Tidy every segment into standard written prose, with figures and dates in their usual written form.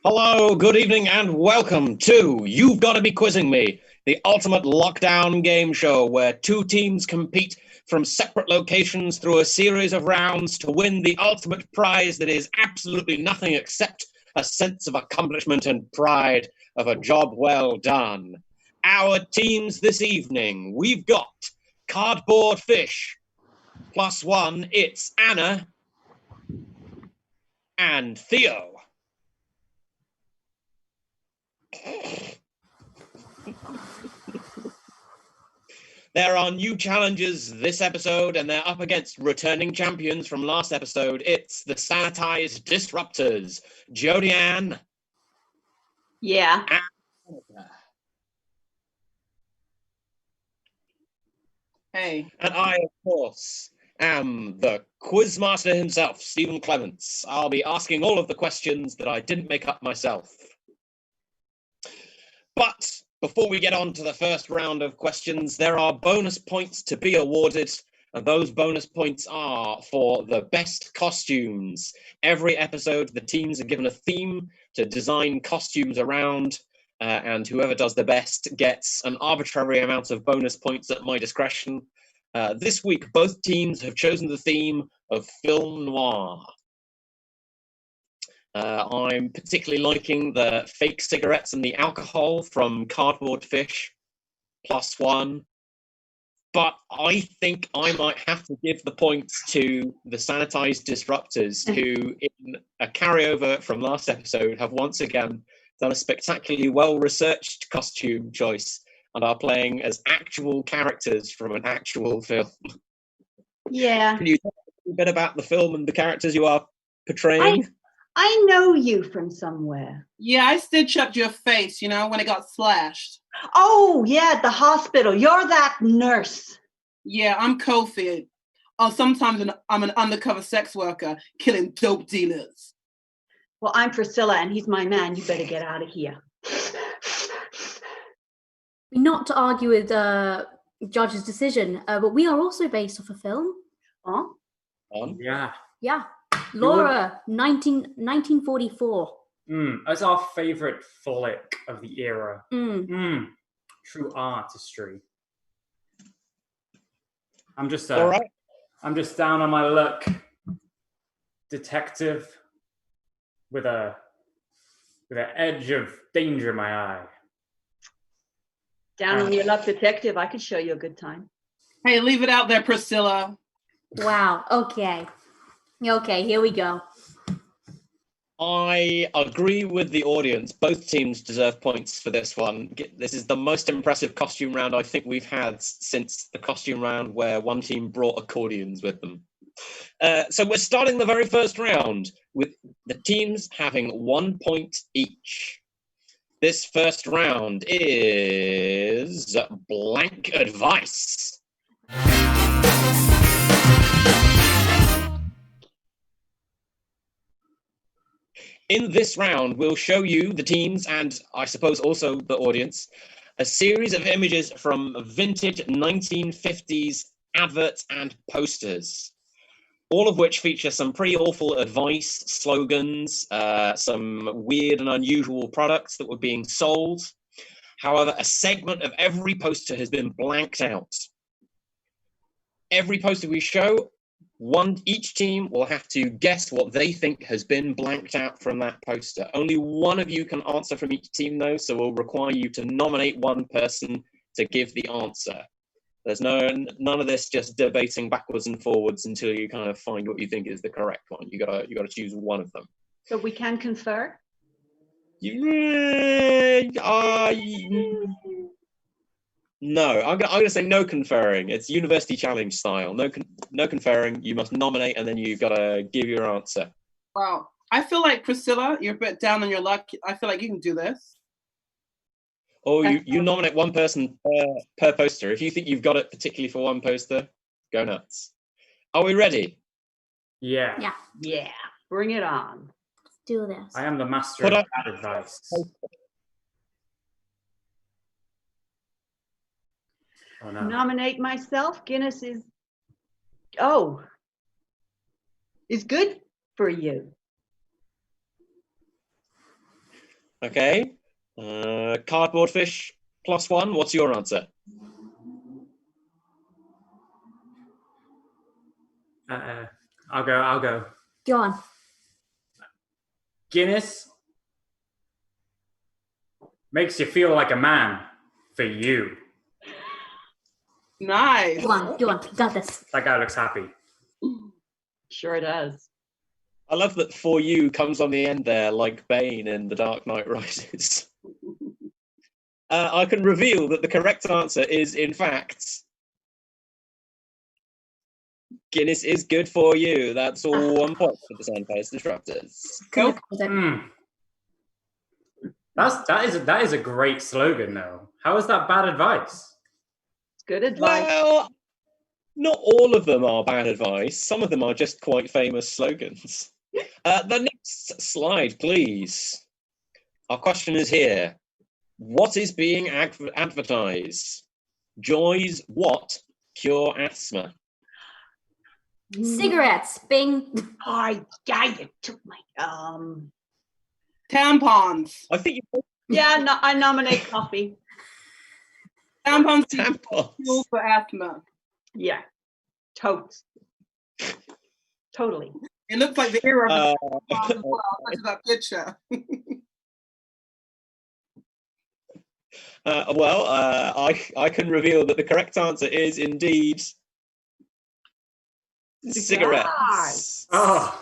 Hello, good evening, and welcome to You've Got to Be Quizzing Me, the ultimate lockdown game show where two teams compete from separate locations through a series of rounds to win the ultimate prize that is absolutely nothing except a sense of accomplishment and pride of a job well done. Our teams this evening, we've got Cardboard Fish, +1, it's Anna and Theo. There are new challenges this episode, and they're up against returning champions from last episode. It's the Sanitized Disruptors, Jodie Ann. Yeah. Hey. And I, of course, am the quizmaster himself, Stephen Clements. I'll be asking all of the questions that I didn't make up myself. But before we get on to the first round of questions, there are bonus points to be awarded, and those bonus points are for the best costumes. Every episode, the teams are given a theme to design costumes around, and whoever does the best gets an arbitrary amount of bonus points at my discretion. This week, both teams have chosen the theme of film noir. I'm particularly liking the fake cigarettes and the alcohol from Cardboard Fish, +1. But I think I might have to give the points to the Sanitized Disruptors, who, in a carryover from last episode, have once again done a spectacularly well-researched costume choice and are playing as actual characters from an actual film. Yeah. Can you tell me a bit about the film and the characters you are portraying? I know you from somewhere. Yeah, I stitched up your face, when it got slashed. Oh, yeah, at the hospital. You're that nurse. Yeah, I'm Kofi. Or sometimes I'm an undercover sex worker killing dope dealers. Well, I'm Priscilla, and he's my man. You better get out of here. Not to argue with the judge's decision, but we are also based off a film. Huh? Yeah. Yeah. Laura, 1944. That's our favourite flick of the era. True artistry. I'm just All right. I'm just down on my luck. Detective with an edge of danger in my eye. Down on your luck, detective. I could show you a good time. Hey, leave it out there, Priscilla. Wow. Okay. Okay, here we go. I agree with the audience. Both teams deserve points for this one. This is the most impressive costume round I think we've had since the costume round where one team brought accordions with them. So we're starting the very first round with the teams having 1 point each. This first round is blank advice. In this round, we'll show you, the teams, and I suppose also the audience, a series of images from vintage 1950s adverts and posters, all of which feature some pretty awful advice, slogans, some weird and unusual products that were being sold. However, a segment of every poster has been blanked out. Every poster we show, each team will have to guess what they think has been blanked out from that poster. Only one of you can answer from each team, though, so we'll require you to nominate one person to give the answer. There's none of this just debating backwards and forwards until you kind of find what you think is the correct one. You gotta choose one of them. So we can confer? No, I'm gonna say no conferring. It's university challenge style. No conferring. You must nominate, and then you've got to give your answer. Wow. I feel like, Priscilla, you're a bit down on your luck. I feel like you can do this. Or you nominate one person per poster. If you think you've got it particularly for one poster, go nuts. Are we ready? Yeah. Yeah. Yeah. Bring it on. Let's do this. I am the master Put of up- bad advice. Oh no. Nominate myself. Guinness is good for you. Okay. Cardboard fish +1. What's your answer? I'll go. Go on. Guinness makes you feel like a man for you. Nice. Go on. You got this. That guy looks happy. Sure does. I love that "for you" comes on the end there, like Bane in The Dark Knight Rises. I can reveal that the correct answer is, in fact, Guinness is good for you. That's all 1 point for the Sandpace Disruptors. Cool. That is a great slogan, though. How is that bad advice? It's good advice. Well, not all of them are bad advice. Some of them are just quite famous slogans. The next slide, please. Our question is here. What is being advertised? Joy's what cure asthma? Cigarettes. Bing. Oh, you took my Tampons. I think you Yeah, no, I nominate coffee. Tampons. tampons. Fuel for asthma. Yeah. Totes. Totally. It looks like the era of the Uh, tampon as well. Look at that picture. I can reveal that the correct answer is indeed cigarettes. Oh,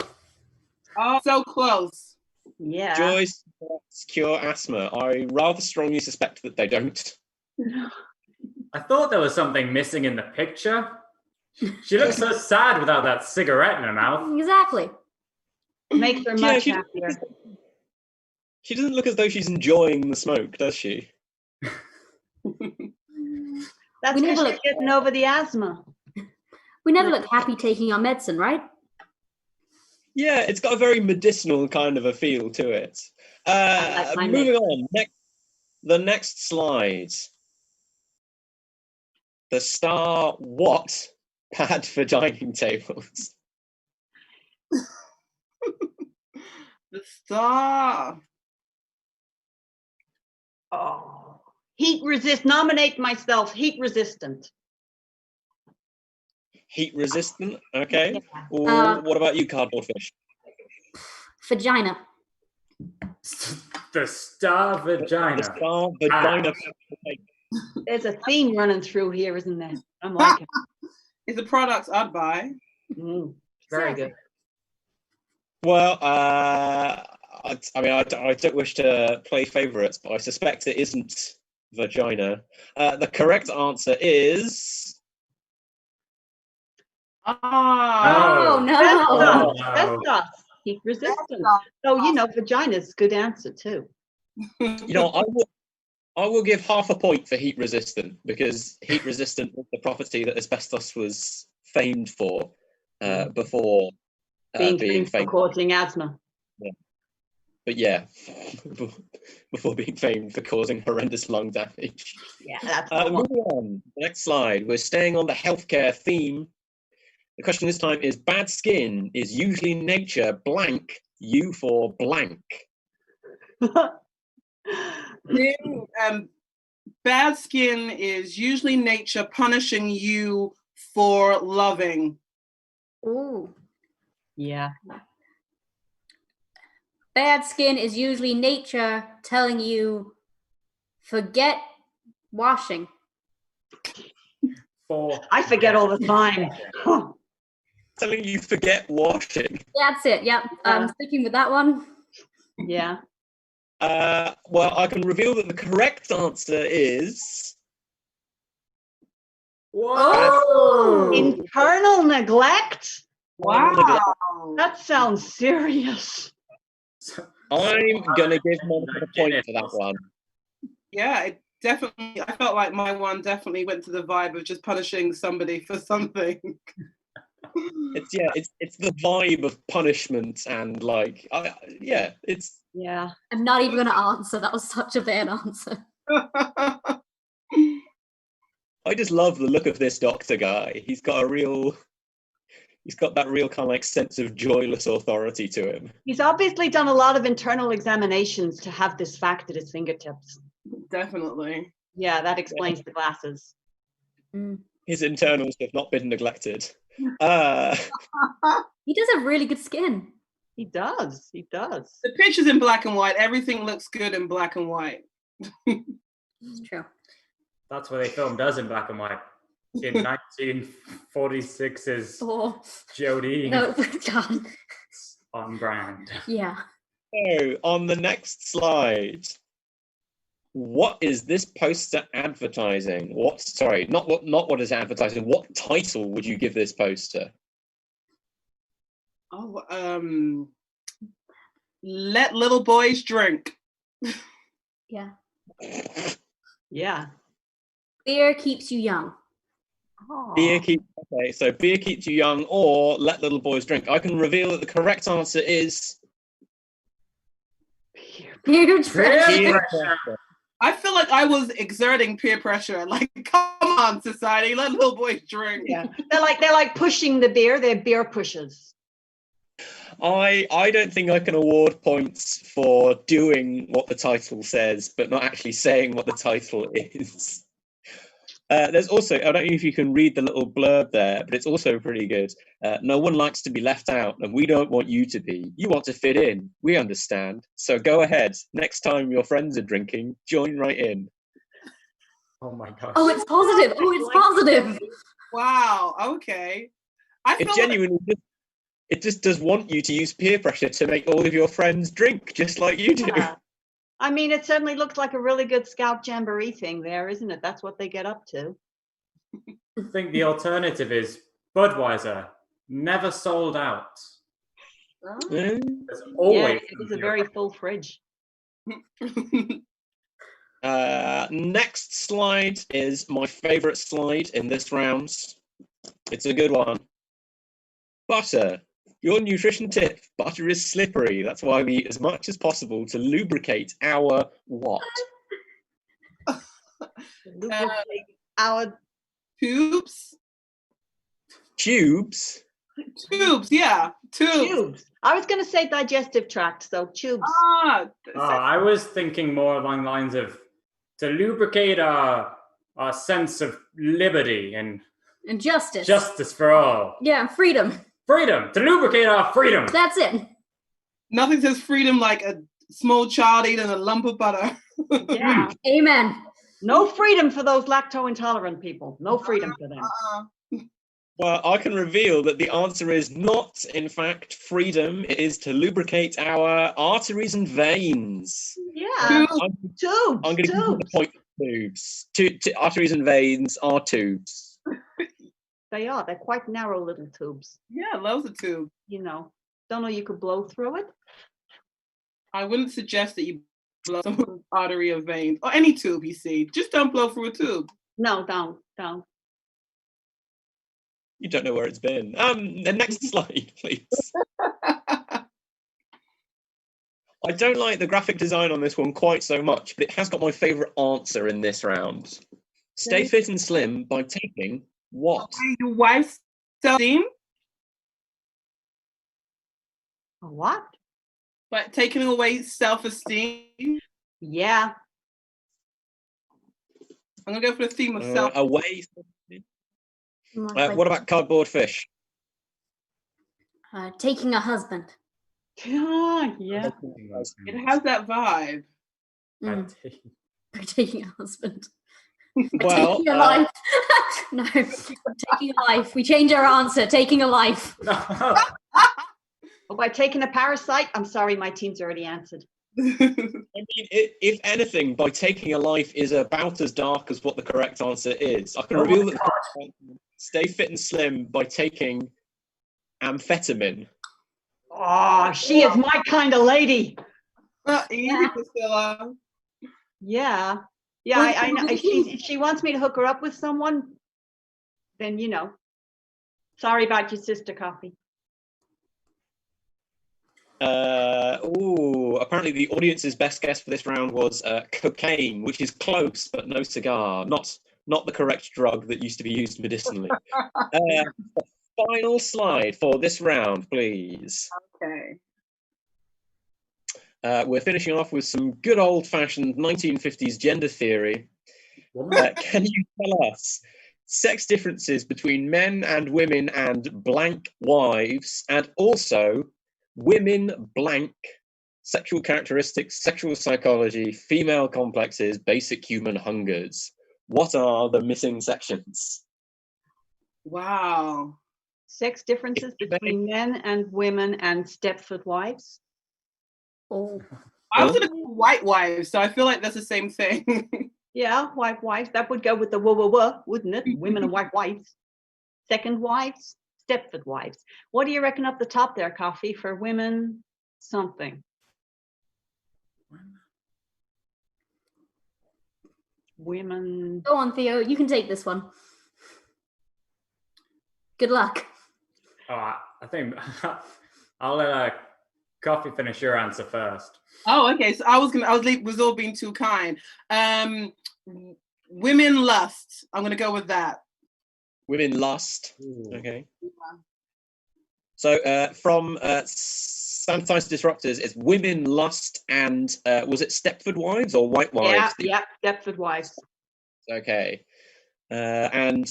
Oh, so close. Yeah. Joy's cigarettes cure asthma. I rather strongly suspect that they don't. I thought there was something missing in the picture. She looks so sad without that cigarette in her mouth. Exactly. Makes her Yeah, much she- happier. She doesn't look as though she's enjoying the smoke, does she? That's We never because she's look- getting over the asthma. We never look happy taking our medicine, right? Yeah, it's got a very medicinal kind of a feel to it. like my Moving on, the next slide. The star what pad for dining tables? The star. Oh. Heat resist. Nominate myself. Heat resistant. Heat resistant, okay. Yeah. What about you, cardboard fish? Vagina. The star The vagina. star vagina. There's a theme running through here, isn't there? I'm liking It's a product I'd buy. it. Very good. Well, I don't wish to play favourites, but I suspect it isn't vagina. The correct answer is Oh, no. Oh, no. Asbestos. Heat resistant. Oh, vagina's a good answer too. I will give half a point for heat resistant because heat resistant was the property that asbestos was famed for before being for famed. causing asthma. But yeah, before being famed for causing horrendous lung damage. Yeah, that's the one. Moving on, next slide. We're staying on the healthcare theme. The question this time is: bad skin is usually nature blank you for blank. Bad skin is usually nature punishing you for loving. Ooh. Yeah. Bad skin is usually nature telling you forget washing. I forget all the time. Telling you forget washing. That's it. Yep. Sticking with that one. Yeah. Well, I can reveal that the correct answer is Oh. Internal neglect? Wow. That sounds serious. I'm gonna give Monica the point for that one. Yeah, it definitely. I felt like my one definitely went to the vibe of just punishing somebody for something. It's the vibe of punishment and it's Yeah. I'm not even going to answer. That was such a bad answer. I just love the look of this doctor guy. He's got a real He's got that real kind of like sense of joyless authority to him. He's obviously done a lot of internal examinations to have this fact at his fingertips. Definitely. Yeah, that explains the glasses. His internals have not been neglected. He does have really good skin. He does. He does. The picture's in black and white. Everything looks good in black and white. It's true. That's what they filmed us in black and white. In 1946's Oh, Jodie no, God. on brand. Yeah. So, on the next slide, what is this poster advertising? Not what is advertising. What title would you give this poster? Oh, let little boys drink. Yeah. Yeah. Beer keeps you young. Oh. Beer keeps you young, or let little boys drink. I can reveal that the correct answer is Peer pressure. peer pressure. I feel like I was exerting peer pressure. Like, come on, society, let little boys drink. Yeah. They're like pushing the beer. They're beer pushers. I don't think I can award points for doing what the title says, but not actually saying what the title is. There's also, I don't know if you can read the little blurb there, but it's also pretty good. No one likes to be left out, and we don't want you to be. You want to fit in. We understand. So go ahead. Next time your friends are drinking, join right in. Oh my gosh. Oh, it's positive. Oh, it's positive. Wow, okay. I It feel genuinely it just does want you to use peer pressure to make all of your friends drink, just like you do. Yeah. I mean, it certainly looks like a really good Scout Jamboree thing there, isn't it? That's what they get up to. I think the alternative is Budweiser, never sold out. There's Yeah, always it is a very full fridge. Next slide is my favorite slide in this round. It's a good one. Butter. Your nutrition tip. Butter is slippery. That's why we eat as much as possible to lubricate our what? Our tubes. Tubes. Tubes, yeah, tubes. I was going to say digestive tract, so tubes. I was thinking more along the lines of to lubricate our sense of liberty and justice. Justice for all. Yeah, freedom. Freedom. To lubricate our freedom. That's it. Nothing says freedom like a small child eating a lump of butter. Yeah. Amen. No freedom for those lactose intolerant people. No freedom for them. Well, I can reveal that the answer is not, in fact, freedom. It is to lubricate our arteries and veins. Yeah. Tubes. I'm going to give you the point for tubes. Arteries and veins are tubes. They are. They're quite narrow little tubes. Yeah, loves a tube. You know, don't know you could blow through it. I wouldn't suggest that you blow someone's artery or vein or any tube you see. Just don't blow through a tube. No, don't. You don't know where it's been. The next slide, please. I don't like the graphic design on this one quite so much, but it has got my favourite answer in this round. Stay fit and slim by taking what? Your wife's self-esteem? What? But taking away self-esteem? Yeah. I'm going to go for the theme of self. Away. What about cardboard fish? Taking a husband. Yeah. It has that vibe. Taking a husband. Well, taking a life. No, taking a life. We change our answer. Taking a life. Or by taking a parasite. I'm sorry, my team's already answered. I mean, if anything, by taking a life is about as dark as what the correct answer is. I can reveal that the correct answer is stay fit and slim by taking amphetamine. Oh, she is my kind of lady. Easy, Priscilla. Yeah. Yeah, I know. If she wants me to hook her up with someone, then, you know, sorry about your sister, Coffee. Apparently the audience's best guess for this round was cocaine, which is close, but no cigar. Not the correct drug that used to be used medicinally. final slide for this round, please. Okay. We're finishing off with some good old-fashioned 1950s gender theory. Can you tell us sex differences between men and women and blank wives, and also women blank sexual characteristics, sexual psychology, female complexes, basic human hungers? What are the missing sections? Wow. Sex differences between men and women and Stepford wives. Oh, I was gonna go white wives, so I feel like that's the same thing. Yeah, white wives. That would go with the wah, wouldn't it? Women and white wives. Second wives, Stepford wives. What do you reckon up the top there, Coffee, for women something? Women. go on, Theo. You can take this one. Good luck. Oh, I think I'll let Coffee finish your answer first. Oh, okay. So I was all being too kind. Women lust. I'm gonna go with that. Women lust. Ooh. Okay. So from Sanitized Disruptors, it's women lust and was it Stepford wives or white wives? Yeah, Stepford wives. Okay. And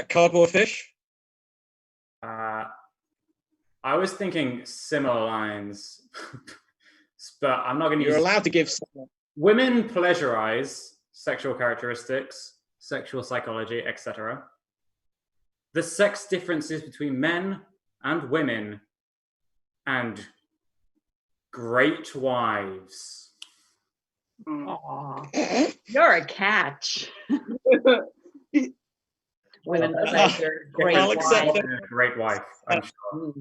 Cardboard Fish? I was thinking similar lines, but I'm not going to use. You're allowed to give. Women pleasurize sexual characteristics, sexual psychology, etc. The sex differences between men and women, and great wives. Aw, you're a catch. Women pleasure, great I'll accept wives. it. Great wife, I'm sure.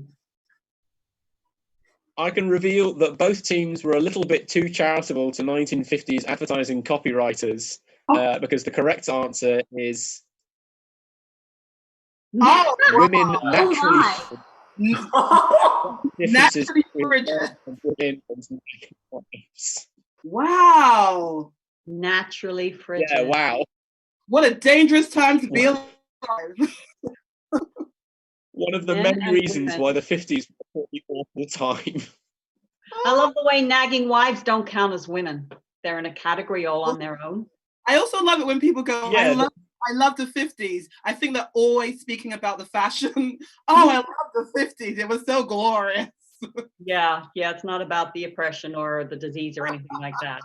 I can reveal that both teams were a little bit too charitable to 1950s advertising copywriters because the correct answer is women naturally. Differences Naturally between frigid. men and women and wives. Wow. Naturally frigid. Yeah, wow. What a dangerous time to be alive. One of the Men many and reasons women. why the 50s were a pretty awful time. I love the way nagging wives don't count as women. They're in a category all on their own. I also love it when people go, Yeah, I love the 50s. I think they're always speaking about the fashion. Oh, I love the 50s. It was so glorious. Yeah, it's not about the oppression or the disease or anything like that.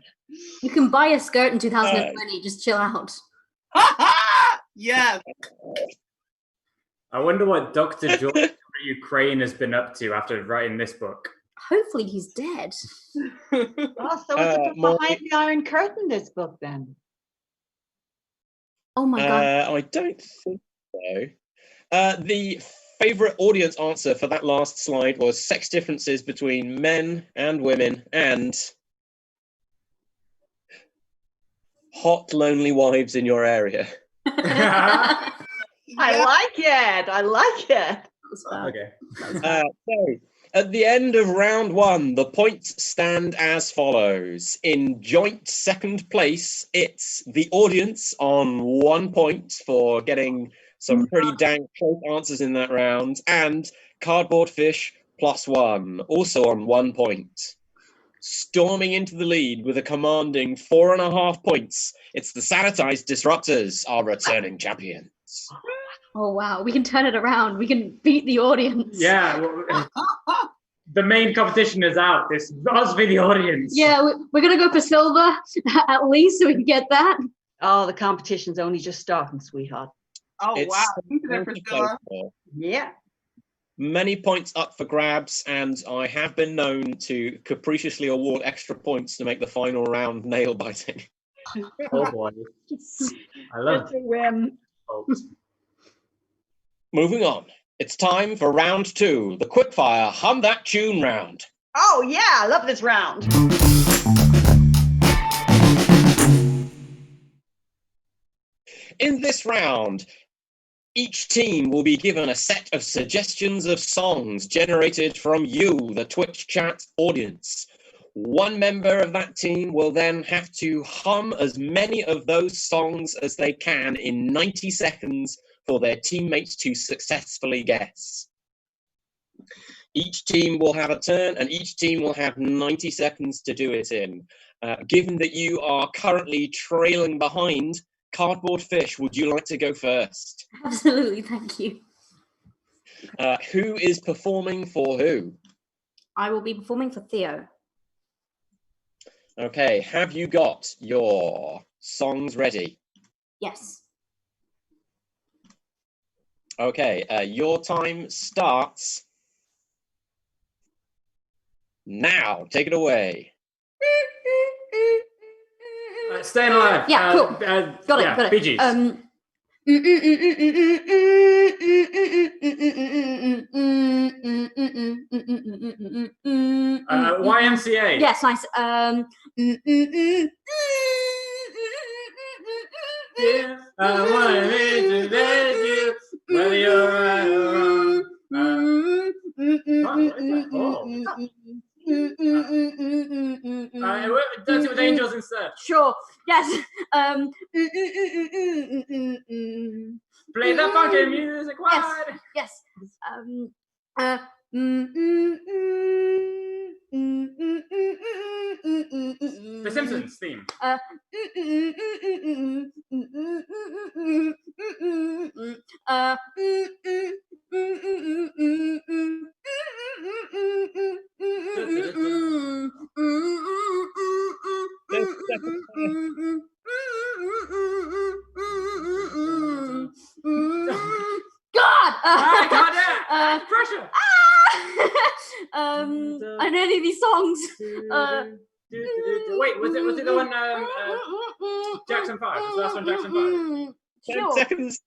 You can buy a skirt in 2020. Just chill out. Yes. I wonder what Dr. George from Ukraine has been up to after writing this book. Hopefully he's dead. Oh, so it's a book behind the Iron Curtain, this book, then. Oh my god. I don't think so. The favourite audience answer for that last slide was sex differences between men and women and hot, lonely wives in your area. I like it. Okay. So, at the end of round one, the points stand as follows. In joint second place, it's the audience on 1 point for getting some pretty dang close answers in that round, and Cardboard Fish +1, also on 1 point. Storming into the lead with a commanding 4.5 points, it's the Sanitized Disruptors, our returning champions. Oh wow, we can turn it around. We can beat the audience. Yeah, well, the main competition is out. It's us v the audience. Yeah, we're gonna go for silver at least, so we can get that. Oh, the competition's only just starting, sweetheart. Oh, It's wow. Thank you there, something to Priscilla. play for. Yeah. Many points up for grabs, and I have been known to capriciously award extra points to make the final round nail biting. Oh boy. I love It's a whim. folks. Moving on, it's time for round two, the quickfire hum that tune round. Oh, yeah, I love this round. In this round, each team will be given a set of suggestions of songs generated from you, the Twitch chat audience. One member of that team will then have to hum as many of those songs as they can in 90 seconds for their teammates to successfully guess. Each team will have a turn, and each team will have 90 seconds to do it in. Given that you are currently trailing behind, Cardboard Fish, would you like to go first? Absolutely, thank you. Who is performing for who? I will be performing for Theo. Okay, have you got your songs ready? Yes. Okay, your time starts now. Take it away. Staying Alive. Yeah, cool. Got it. Bee Gees. YMCA. Yes, nice. Yeah, I want to let you, whether you're right or wrong. What is that? Dancing with Angels instead. Sure. Yes. Play that funky music. What? Yes. The Simpsons theme. God! Pressure. I know any of these songs. Wait, was it the one Jackson 5? Was the last one Jackson 5? 10 Sure. seconds.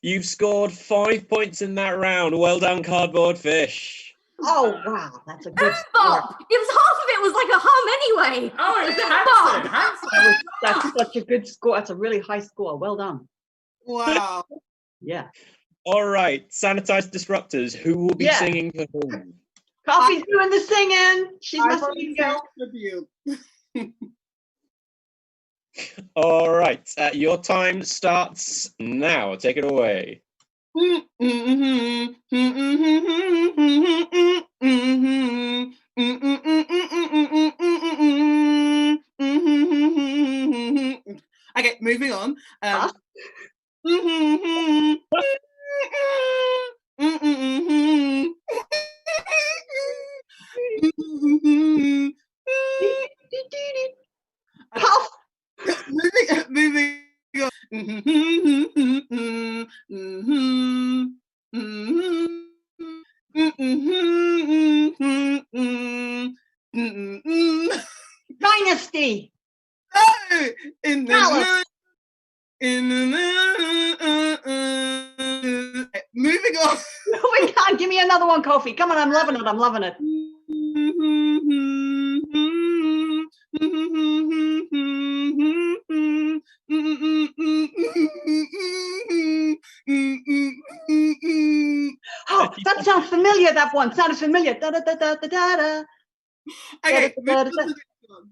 You've scored 5 points in that round. Well done, Cardboard Fish. Oh, wow. That's a good score. Bop! It was half of it was like a hum anyway. Oh, it's Bop! Hanson. That's such a good score. That's a really high score. Well done. Wow. Yeah. All right, Sanitized Disruptors, who will be Yeah. singing for whom? Coffee's doing the singing. She's I my want singing to girl. tribute. All right, your time starts now. Take it away. Okay, moving on. Huh? Puff. moving on. Dynasty. In Dallas. moving on. We can't. Give me another one, Kofi. Come on, I'm loving it. I'm loving it. Oh, that sounds familiar. That one sounded familiar. Da da da da da da da. Okay, Da, da, moving da, on to the next one.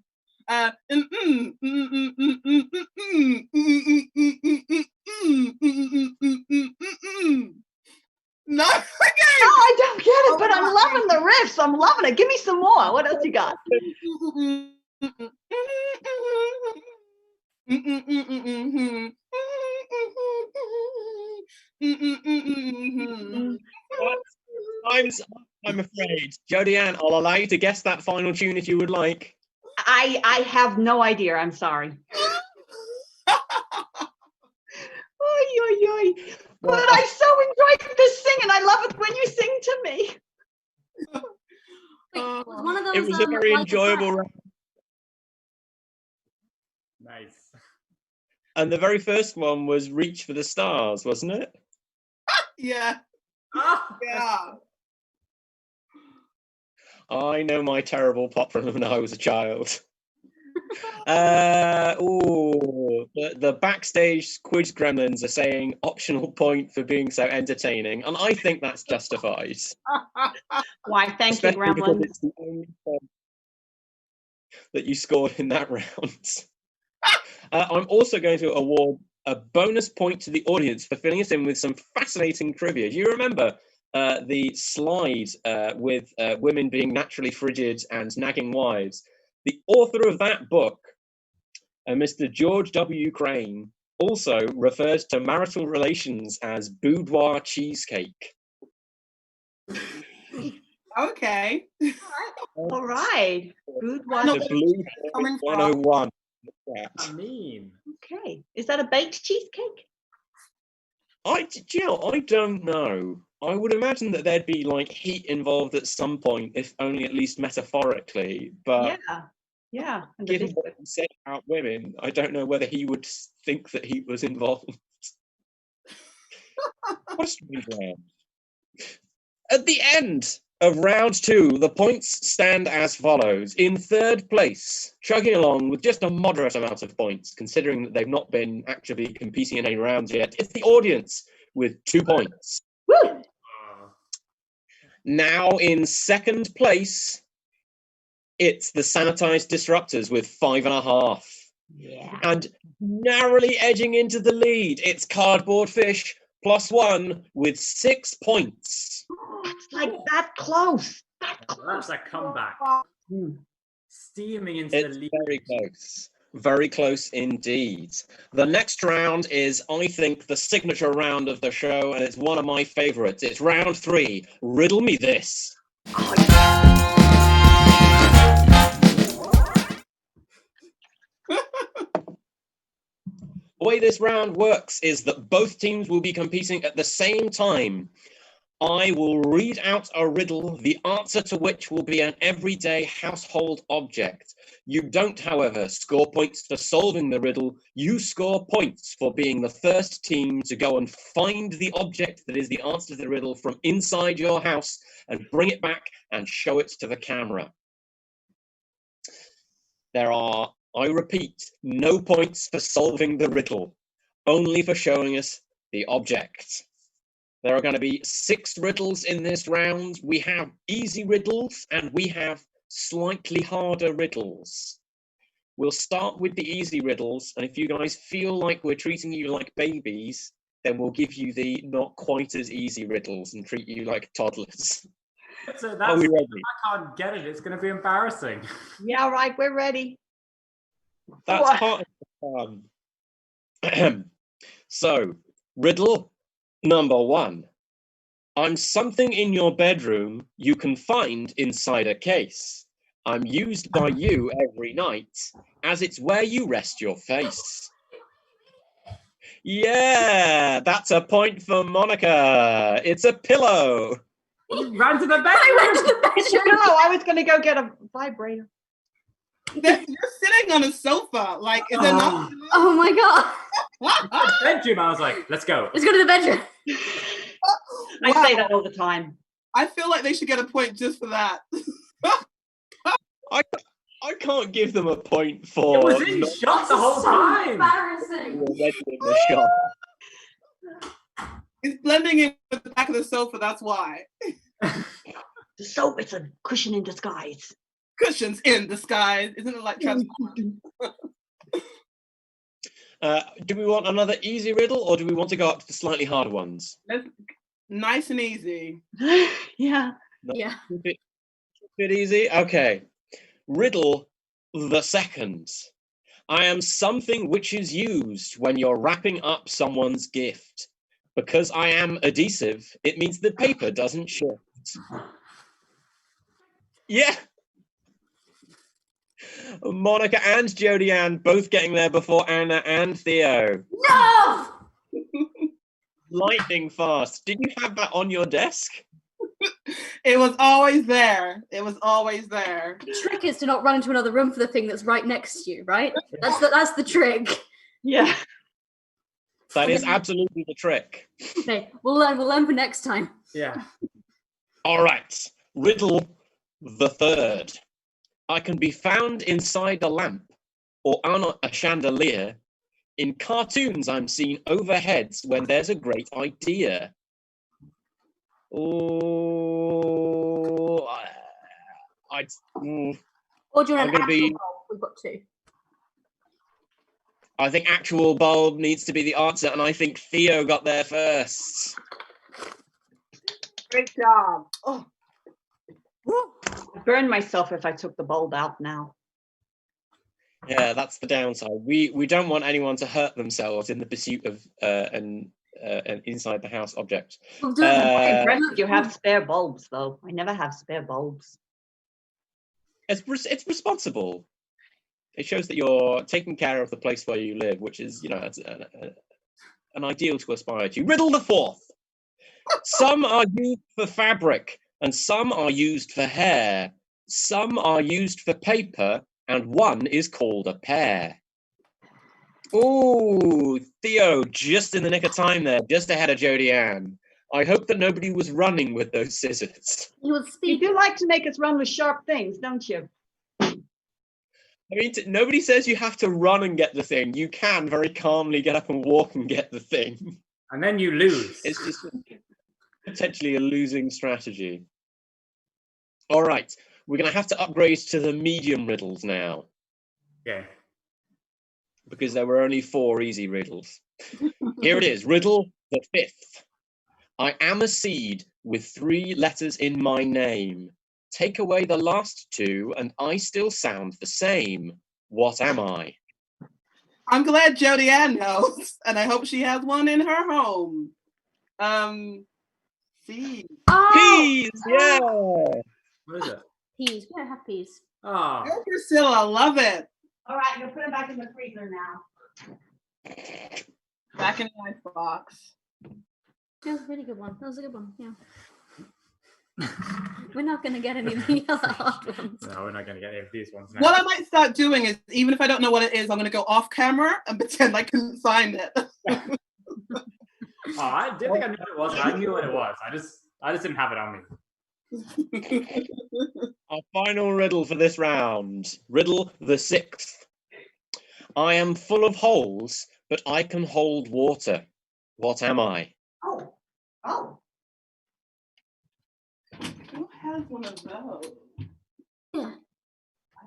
No, okay. No, I don't get it, but I'm loving the riffs. I'm loving it. Give me some more. What else you got? Time's up, I'm afraid. Jodianne, I'll allow you to guess that final tune if you would like. I have no idea. I'm sorry. Oy, oy, oy. But I so enjoyed this singing. I love it when you sing to me. Wait, was one of those, It was a very like enjoyable fire? round. Nice. And the very first one was Reach for the Stars, wasn't it? Yeah, Ah, yeah. I know my terrible pop from when I was a child. The backstage quiz gremlins are saying optional point for being so entertaining, and I think that's justified. Why, thank you, Especially because Gremlin. it's the only point that you scored in that round. I'm also going to award a bonus point to the audience for filling us in with some fascinating trivia. Do you remember the slide with women being naturally frigid and nagging wives? The author of that book, Mr. George W. Crane, also refers to marital relations as boudoir cheesecake. Okay. All right. Good one. No, The Blue coming from. 101. I mean, Okay. Is that a baked cheesecake? Jill, I don't know. I would imagine that there'd be like heat involved at some point, if only at least metaphorically. But Yeah. And the given biscuit. what he said about women, I don't know whether he would think that heat was involved. What a strange round. At the end of round 2, the points stand as follows. In third place, chugging along with just a moderate amount of points, considering that they've not been actively competing in any rounds yet, it's the audience with 2 points. Woo! Now in second place, it's the Sanitized Disruptors with 5.5. Yeah. And narrowly edging into the lead, it's Cardboard Fish +1 with 6 points. It's like that close. That close. that's a comeback. Steaming into It's the lead. very close. Very close indeed. The next round is, I think, the signature round of the show, and it's one of my favorites. It's round 3. Riddle me this. The way this round works is that both teams will be competing at the same time. I will read out a riddle, the answer to which will be an everyday household object. You don't, however, score points for solving the riddle. You score points for being the first team to go and find the object that is the answer to the riddle from inside your house and bring it back and show it to the camera. There are, I repeat, no points for solving the riddle, only for showing us the object. There are going to be 6 riddles in this round. We have easy riddles and we have slightly harder riddles. We'll start with the easy riddles, and if you guys feel like we're treating you like babies, then we'll give you the not quite as easy riddles and treat you like toddlers. So Are we ready? I can't get it. It's going to be embarrassing. Yeah, right. We're ready. That's What? part of the fun. So, riddle number 1. I'm something in your bedroom you can find inside a case. I'm used by you every night, as it's where you rest your face. Yeah, that's a point for Monica. It's a pillow. You ran to the bed. I went to the It's a bedroom. pillow. I was going to go get a vibrator. You're sitting on a sofa. Like, is there not? Oh my god. Bedroom. I was like, let's go. Let's go to the bedroom. I say Wow. that all the time. I feel like they should get a point just for that. I can't give them a point for It was in not shot the whole time. Embarrassing. already in the shot. It's blending in with the back of the sofa. That's why. The soap, it's a cushion in disguise. Cushions in disguise. Isn't it like Do we want another easy riddle, or do we want to go up to the slightly harder ones? nice and easy? Yeah. Yeah. Keep it easy? Okay. Riddle the second. I am something which is used when you're wrapping up someone's gift. Because I am adhesive, it means the paper doesn't shift. Yeah. Monica and Jodie Ann both getting there before Anna and Theo. No! Lightning fast. Did you have that on your desk? It was always there. It was always there. The trick is to not run into another room for the thing that's right next to you, right? That's the trick. Yeah. That is absolutely the trick. Okay, we'll learn for next time. Yeah. All right. Riddle the third. I can be found inside a lamp. or on a chandelier. In cartoons, I'm seen overheads when there's a great idea. Oh, Or do you I'm want an gonna actual be- bulb? We've got two. I think actual bulb needs to be the answer, and I think Theo got there first. Great job. Oh. I'd burn myself if I took the bulb out now. Yeah, that's the downside. We don't want anyone to hurt themselves in the pursuit of an inside the house object. Well, I'm impressed that you have spare bulbs, though. I never have spare bulbs. It's responsible. It shows that you're taking care of the place where you live, which is, it's an ideal to aspire to. Riddle the fourth. Some are used for fabric, and some are used for hair. Some are used for paper, and one is called a pear. Oh, Theo, just in the nick of time there, just ahead of Jodie Ann. I hope that nobody was running with those scissors. You would You speak. do like to make us run with sharp things, don't you? I mean, nobody says you have to run and get the thing. You can very calmly get up and walk and get the thing. And then you lose. It's just potentially a losing strategy. All right, we're going to have to upgrade to the medium riddles now, Okay. because there were only 4 easy riddles. Here it is, riddle the 5th. I am a seed with 3 letters in my name. Take away the last 2 and I still sound the same. What am I? I'm glad Jodie Ann knows, and I hope she has one in her home. See. Oh, Peas, yeah. What is it? peas. We don't have peas. Oh, Go Priscilla, love it. All right, I'm going to put them back in the freezer now. Back in the icebox. That was a really good one. That was a good one. Yeah. We're not going to get any of the other hard ones. no, we're not going to get any of these ones now. What I might start doing is, even if I don't know what it is, I'm going to go off camera and pretend I couldn't find it. Oh, I didn't think I knew what it was. I knew what it was. I just didn't have it on me. Our final riddle for this round. Riddle the 6th. I am full of holes, but I can hold water. What am I? Oh. Who has one of those?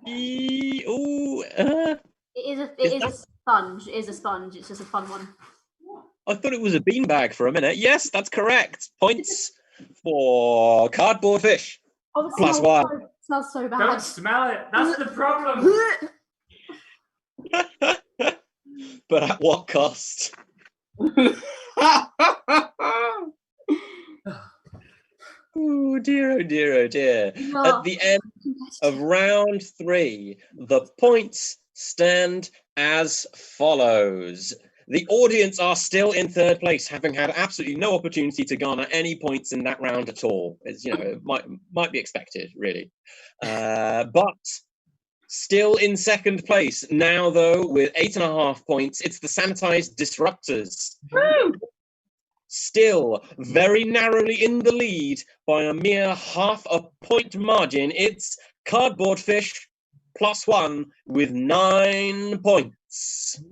It is a sponge. It is a sponge. It's just a fun one. I thought it was a beanbag for a minute. Yes, that's correct. Points for cardboard fish. Oh, it Plus smells 1. it smells so bad. Don't smell it. That's the problem. But at what cost? Oh dear, oh dear, oh dear. At the end of round 3, the points stand as follows. The audience are still in 3rd place, having had absolutely no opportunity to garner any points in that round at all. It's, it might be expected, really. But still in 2nd place now, though, with 8.5 points, it's the Sanitized Disruptors. Woo! Still very narrowly in the lead by a mere half a point margin. It's Cardboard Fish plus 1 with 9 points.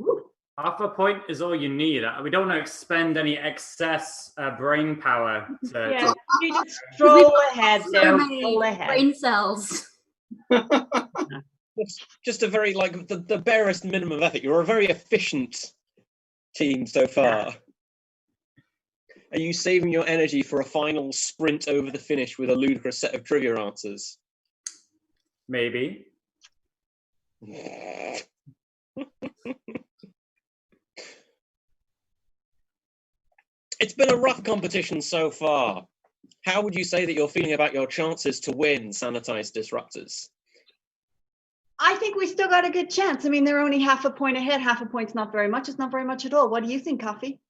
Half a point is all you need. We don't want to expend any excess brain power. Yeah, you just stroll ahead So there. many Stroll ahead. brain cells. Just a very, the barest minimum of effort. You're a very efficient team so far. Are you saving your energy for a final sprint over the finish with a ludicrous set of trivia answers? Maybe. It's been a rough competition so far. How would you say that you're feeling about your chances to win Sanitized Disruptors? I think we still got a good chance. I mean, they're only half a point ahead. Half a point's not very much. It's not very much at all. What do you think, Coffee?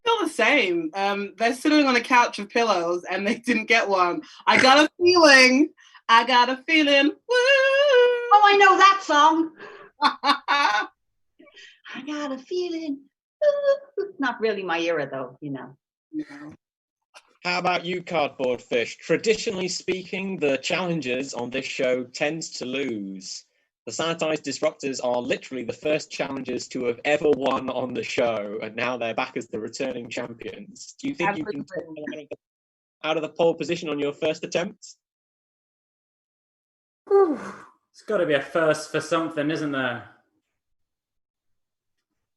Still the same. They're sitting on a couch with pillows and they didn't get one. I got a feeling. Woo! Oh, I know that song. I got a feeling. Not really my era, though, No. How about you, Cardboard Fish? Traditionally speaking, the challengers on this show tends to lose. The Sanitized Disruptors are literally the first challengers to have ever won on the show, and now they're back as the returning champions. Do you think you can take them out of the pole position on your first attempt? Ooh. It's got to be a first for something, isn't there?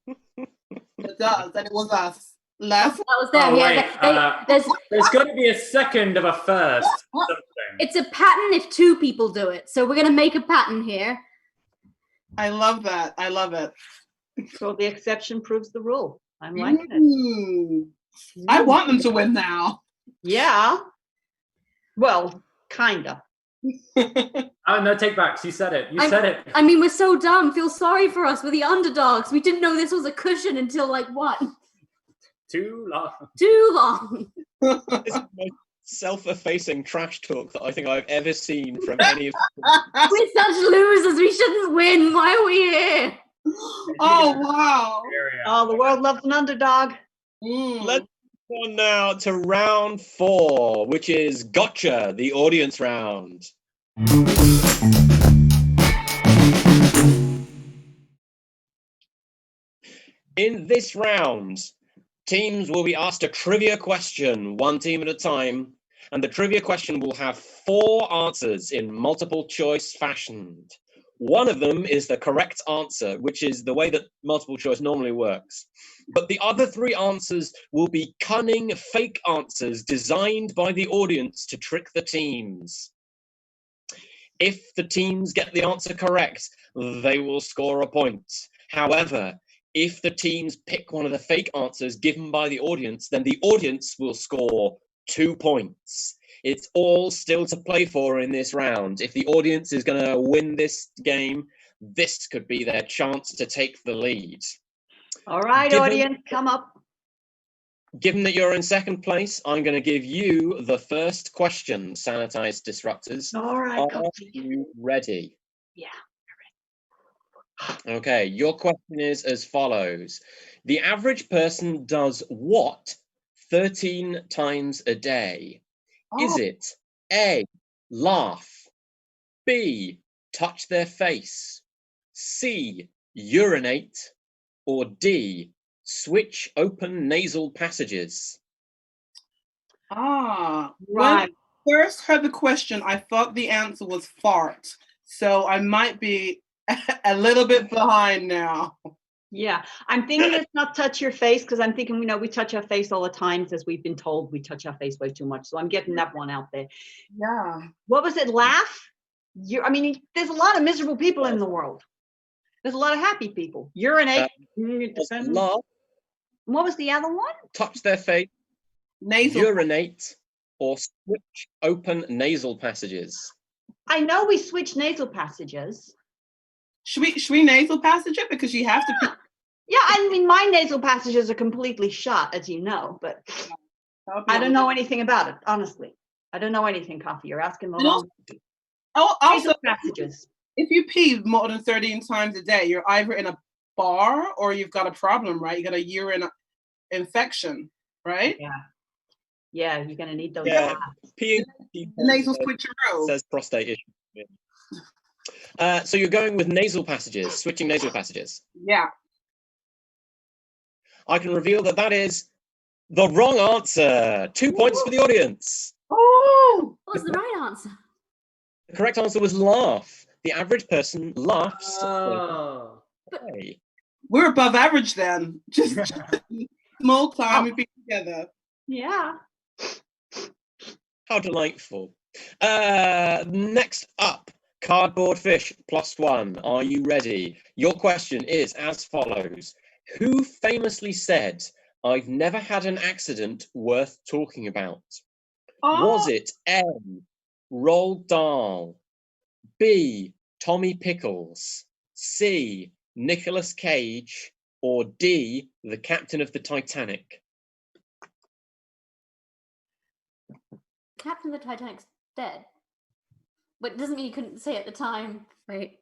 It does, and it was us. Left. That was them. Oh, Yeah, wait, there's got to be a second of a first. Something. it's a pattern if two people do it. So we're gonna make a pattern here. I love that. I love it. So the exception proves the rule. I'm liking it. Mm. I want them to win now. Yeah. Well, kinda. Oh, no, take backs. You said it. You said it. I mean, we're so dumb. Feel sorry for us. We're the underdogs. We didn't know this was a cushion until like what? Too long. Too long. This is the most self-effacing trash talk that I think I've ever seen from any of We're such losers. We shouldn't win. Why are we here? Oh, wow. Oh, the world loves an underdog. Let's go on now to round 4, which is Gotcha, the audience round. In this round, teams will be asked a trivia question, one team at a time, and the trivia question will have 4 answers in multiple choice fashion. One of them is the correct answer, which is the way that multiple choice normally works. But the other 3 answers will be cunning fake answers designed by the audience to trick the teams. If the teams get the answer correct, they will score a point. However, if the teams pick one of the fake answers given by the audience, then the audience will score 2 points. It's all still to play for in this round. If the audience is going to win this game, this could be their chance to take the lead. All right, audience, come up. Given that you're in second place, I'm going to give you the first question, Sanitized Disruptors. All right. Are you ready? Yeah. Okay, your question is as follows. The average person does what 13 times a day? Is it A, laugh, B, touch their face, C, urinate, or D, switch open nasal passages? Right. When Right. I first heard the question, I thought the answer was fart. So I might be a little bit behind now. Yeah, I'm thinking it's not touch your face because I'm thinking, we touch our face all the time as we've been told we touch our face way too much. So I'm getting that one out there. Yeah. What was it? Laugh? There's a lot of miserable people in the world. There's a lot of happy people. Urinate. Laugh, What was the other one? touch their face, Nasal. urinate, or switch open nasal passages. I know we switch nasal passages. Should we nasal passage it? Because you have to. Yeah, I mean, my nasal passages are completely shut, as you know, but I don't know anything about it, honestly. I don't know anything, Coffee. You're asking the wrong Also, nasal passages. if you pee more than 13 times a day, you're either in a bar or you've got a problem, right? You got a urine infection, right? Yeah, you're going to need those. Yeah, peeing The nasal switcheroo. says prostate issue. So you're going with nasal passages, switching nasal passages. Yeah. I can reveal that that is the wrong answer. 2 points for the audience. Oh. What was the right answer? The correct answer was laugh. The average person laughs. Oh. Okay. We're above average then. Just small time we've been together. Yeah. How delightful. Next up, Cardboard Fish +1. Are you ready? Your question is as follows. Who famously said, "I've never had an accident worth talking about"? Was it A, Roald Dahl, B, Tommy Pickles, C, Nicolas Cage, or D, the captain of the Titanic? Captain of the Titanic's dead. But it doesn't mean you couldn't say at the time. Wait.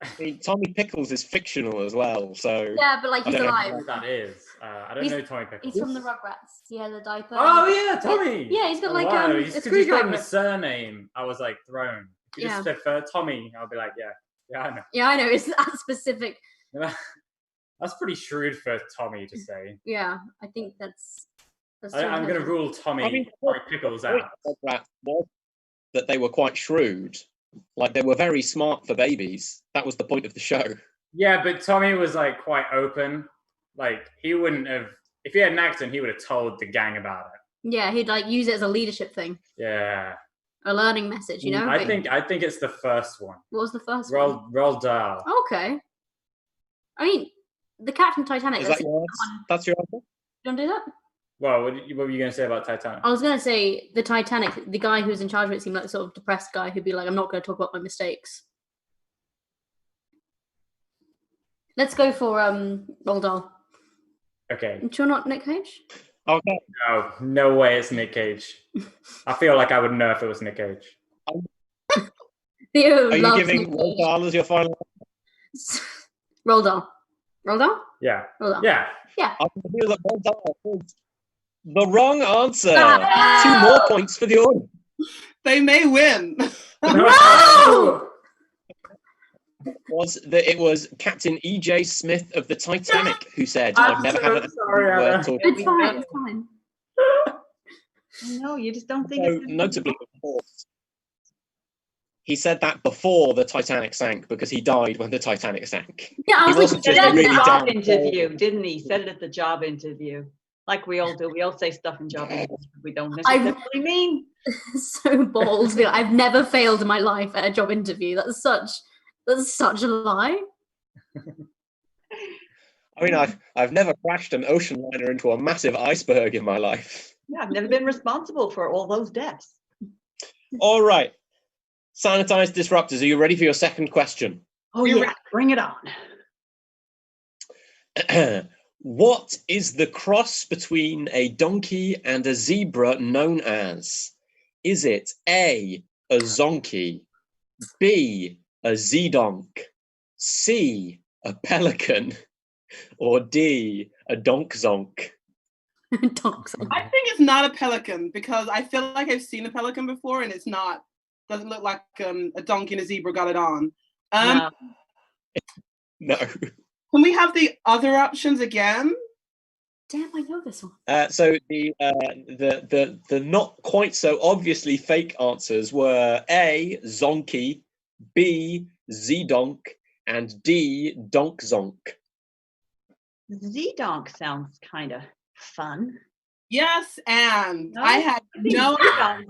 I mean, Tommy Pickles is fictional as well, so... Yeah, but like I he's don't know alive. Who that is? I don't know Tommy Pickles. He's from the Rugrats. Yeah, the diaper. Oh yeah, Tommy. Yeah, he's got like wow. a Because he's got screwdriver. a surname. I was like thrown. If you just said Tommy, I'll be like, yeah. Yeah, I know. Yeah, I know. It's that specific. That's pretty shrewd for Tommy to say. Yeah, I think that's I'm going to rule Tommy, I mean, Tommy Pickles out. that was that they were quite shrewd. Like, they were very smart for babies. That was the point of the show. Yeah, but Tommy was like quite open. Like, he wouldn't have, if he had an accent, he would have told the gang about it. Yeah, he'd like use it as a leadership thing, Yeah. a learning message, you know. I think it's the first one. What was the first one? Roald Dahl. Okay. I mean, the Captain Titanic. Is that your answer? That's your answer? You want to do that? Well, what were you going to say about Titanic? I was going to say the Titanic. The guy who's in charge of it seemed like the sort of depressed guy who'd be like, "I'm not going to talk about my mistakes." Let's go for Roald Dahl. Okay. Sure, not Nick Cage. Okay. No way it's Nick Cage. I feel like I would know if it was Nick Cage. Theo Are you loves giving Nick Roald Cage. Dahl as your final? Roald Dahl. Roald Dahl? Yeah. Roald Dahl. Yeah. I can feel that Roald Dahl is the wrong answer. Ah! 2 more points for the audience. They may win. No! It was Captain E.J. Smith of the Titanic who said, I'm "I've never so had a sorry, word Anna. talking." It's fine. It's fine. No, you just don't think So, it's notably, of course, he said that before the Titanic sank because he died when the Titanic sank. Yeah, I He was like, wasn't Said just it a at the really job down interview, didn't he? Said it at the job interview. Like we all do. We all say stuff in job interviews we don't necessarily mean. so bold. Like, I've never failed in my life at a job interview. That's such a lie. I mean, I've never crashed an ocean liner into a massive iceberg in my life. Yeah, I've never been responsible for all those deaths. All right. Sanitized disruptors, are you ready for your second question? Oh yeah, bring it on. What is the cross between a donkey and a zebra known as? Is it A, a zonkey, B, a zedonk, C, a pelican, or D, a donk-zonk? Donks. I think it's not a pelican because I feel like I've seen a pelican before and it's not. Doesn't look like a donkey and a zebra got it on. No. No. Can we have the other options again? Damn, I know this one. So the not quite so obviously fake answers were A, zonkey, B, zedonk, and D, donk-zonk. Zedonk sounds kind of fun. Yes, and No? I had no. Zedonk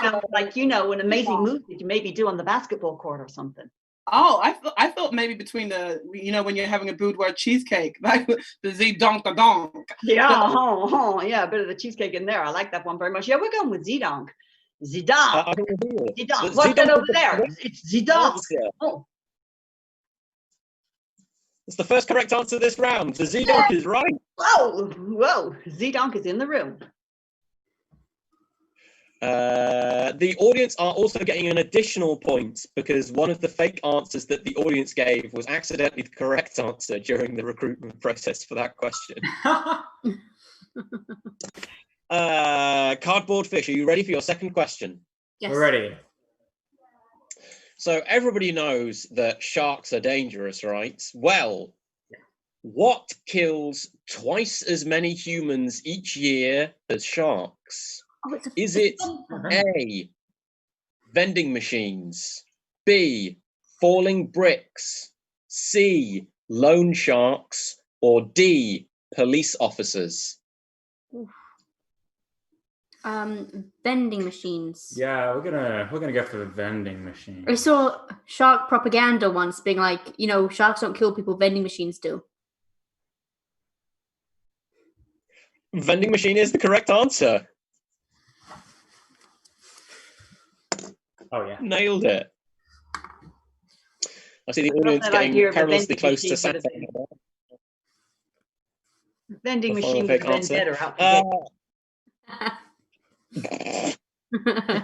sounds like, an amazing move that you maybe do on the basketball court or something. Oh, I thought maybe between the when you're having a boudoir cheesecake, like the zedonk da donk. Yeah, yeah, a bit of the cheesecake in there. I like that one very much. Yeah, we're going with Zedonk. Zedonk. I can reveal it. Zedonk. Zedonk What's that is over the there? correct It's Zedonk. answer. Oh. It's the first correct answer this round. The zedonk is right. Whoa. Zedonk is in the room. The audience are also getting an additional point because one of the fake answers that the audience gave was accidentally the correct answer during the recruitment process for that question. Cardboard Fish, are you ready for your second question? Yes. We're ready. So everybody knows that sharks are dangerous, right? Well, what kills twice as many humans each year as sharks? Oh, Is it A, vending machines, B, falling bricks, C, loan sharks, or D, police officers? Vending machines. Yeah, we're gonna go for the vending machine. I saw shark propaganda once being like, sharks don't kill people, vending machines do. Vending machine is the correct answer. Oh yeah. Nailed it. I see the Not audience that getting idea of a perilously vending close to machine would Santa. have Vending The final machine would fake have been answer. better out.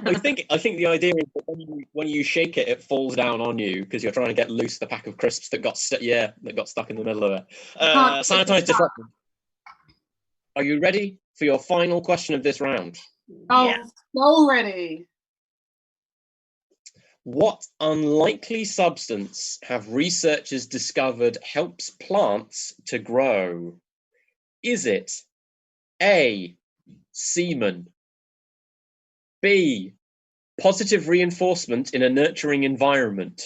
I think the idea is that when you shake it, it falls down on you because you're trying to get loose the pack of crisps that got stuck in the middle of it. Sanitized disruptor. Are you ready for your final question of this round? Oh, Yeah. so ready. What unlikely substance have researchers discovered helps plants to grow? Is it A, semen, B, positive reinforcement in a nurturing environment,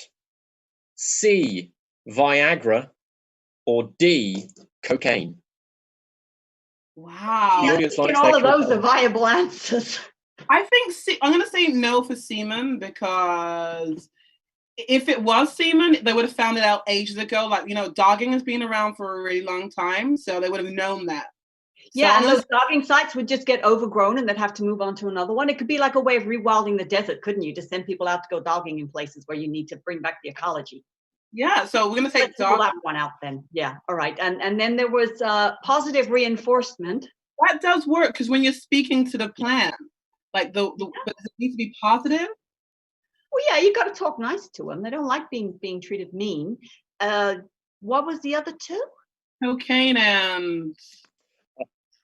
C, Viagra, or D, cocaine? Wow. The Yeah, audience I think likes all their of those choice. are viable answers. I think I'm going to say no for semen, because if it was semen, they would have found it out ages ago. Like, dogging has been around for a really long time, so they would have known that. Yeah, So and those dogging sites would just get overgrown and they'd have to move on to another one. It could be like a way of rewilding the desert, couldn't you? To send people out to go dogging in places where you need to bring back the ecology. yeah, so we're going to say Let's rule that one out then. Yeah, all right. And then there was positive reinforcement. That does work, because when you're speaking to the plant, like but it needs to be positive. Well, yeah, you got to talk nice to them. They don't like being treated mean. What was the other two? Cocaine and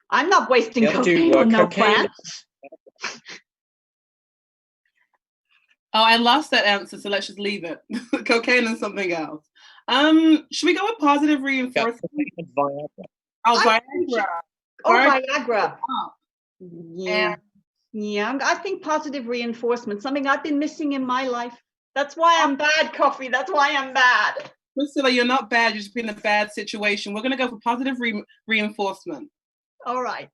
I'm not wasting The other two cocaine were on no cocaine. plants. I lost that answer, so let's just leave it. Cocaine and something else. Should we go with positive reinforcement? Viagra. Oh, I Viagra. Oh, Viagra. Viagra. Oh. Yeah. Yeah, I think positive reinforcement, something I've been missing in my life. That's why I'm bad, Coffee. That's why I'm bad. Priscilla, you're not bad. You're just in a bad situation. We're going to go for positive reinforcement. All right.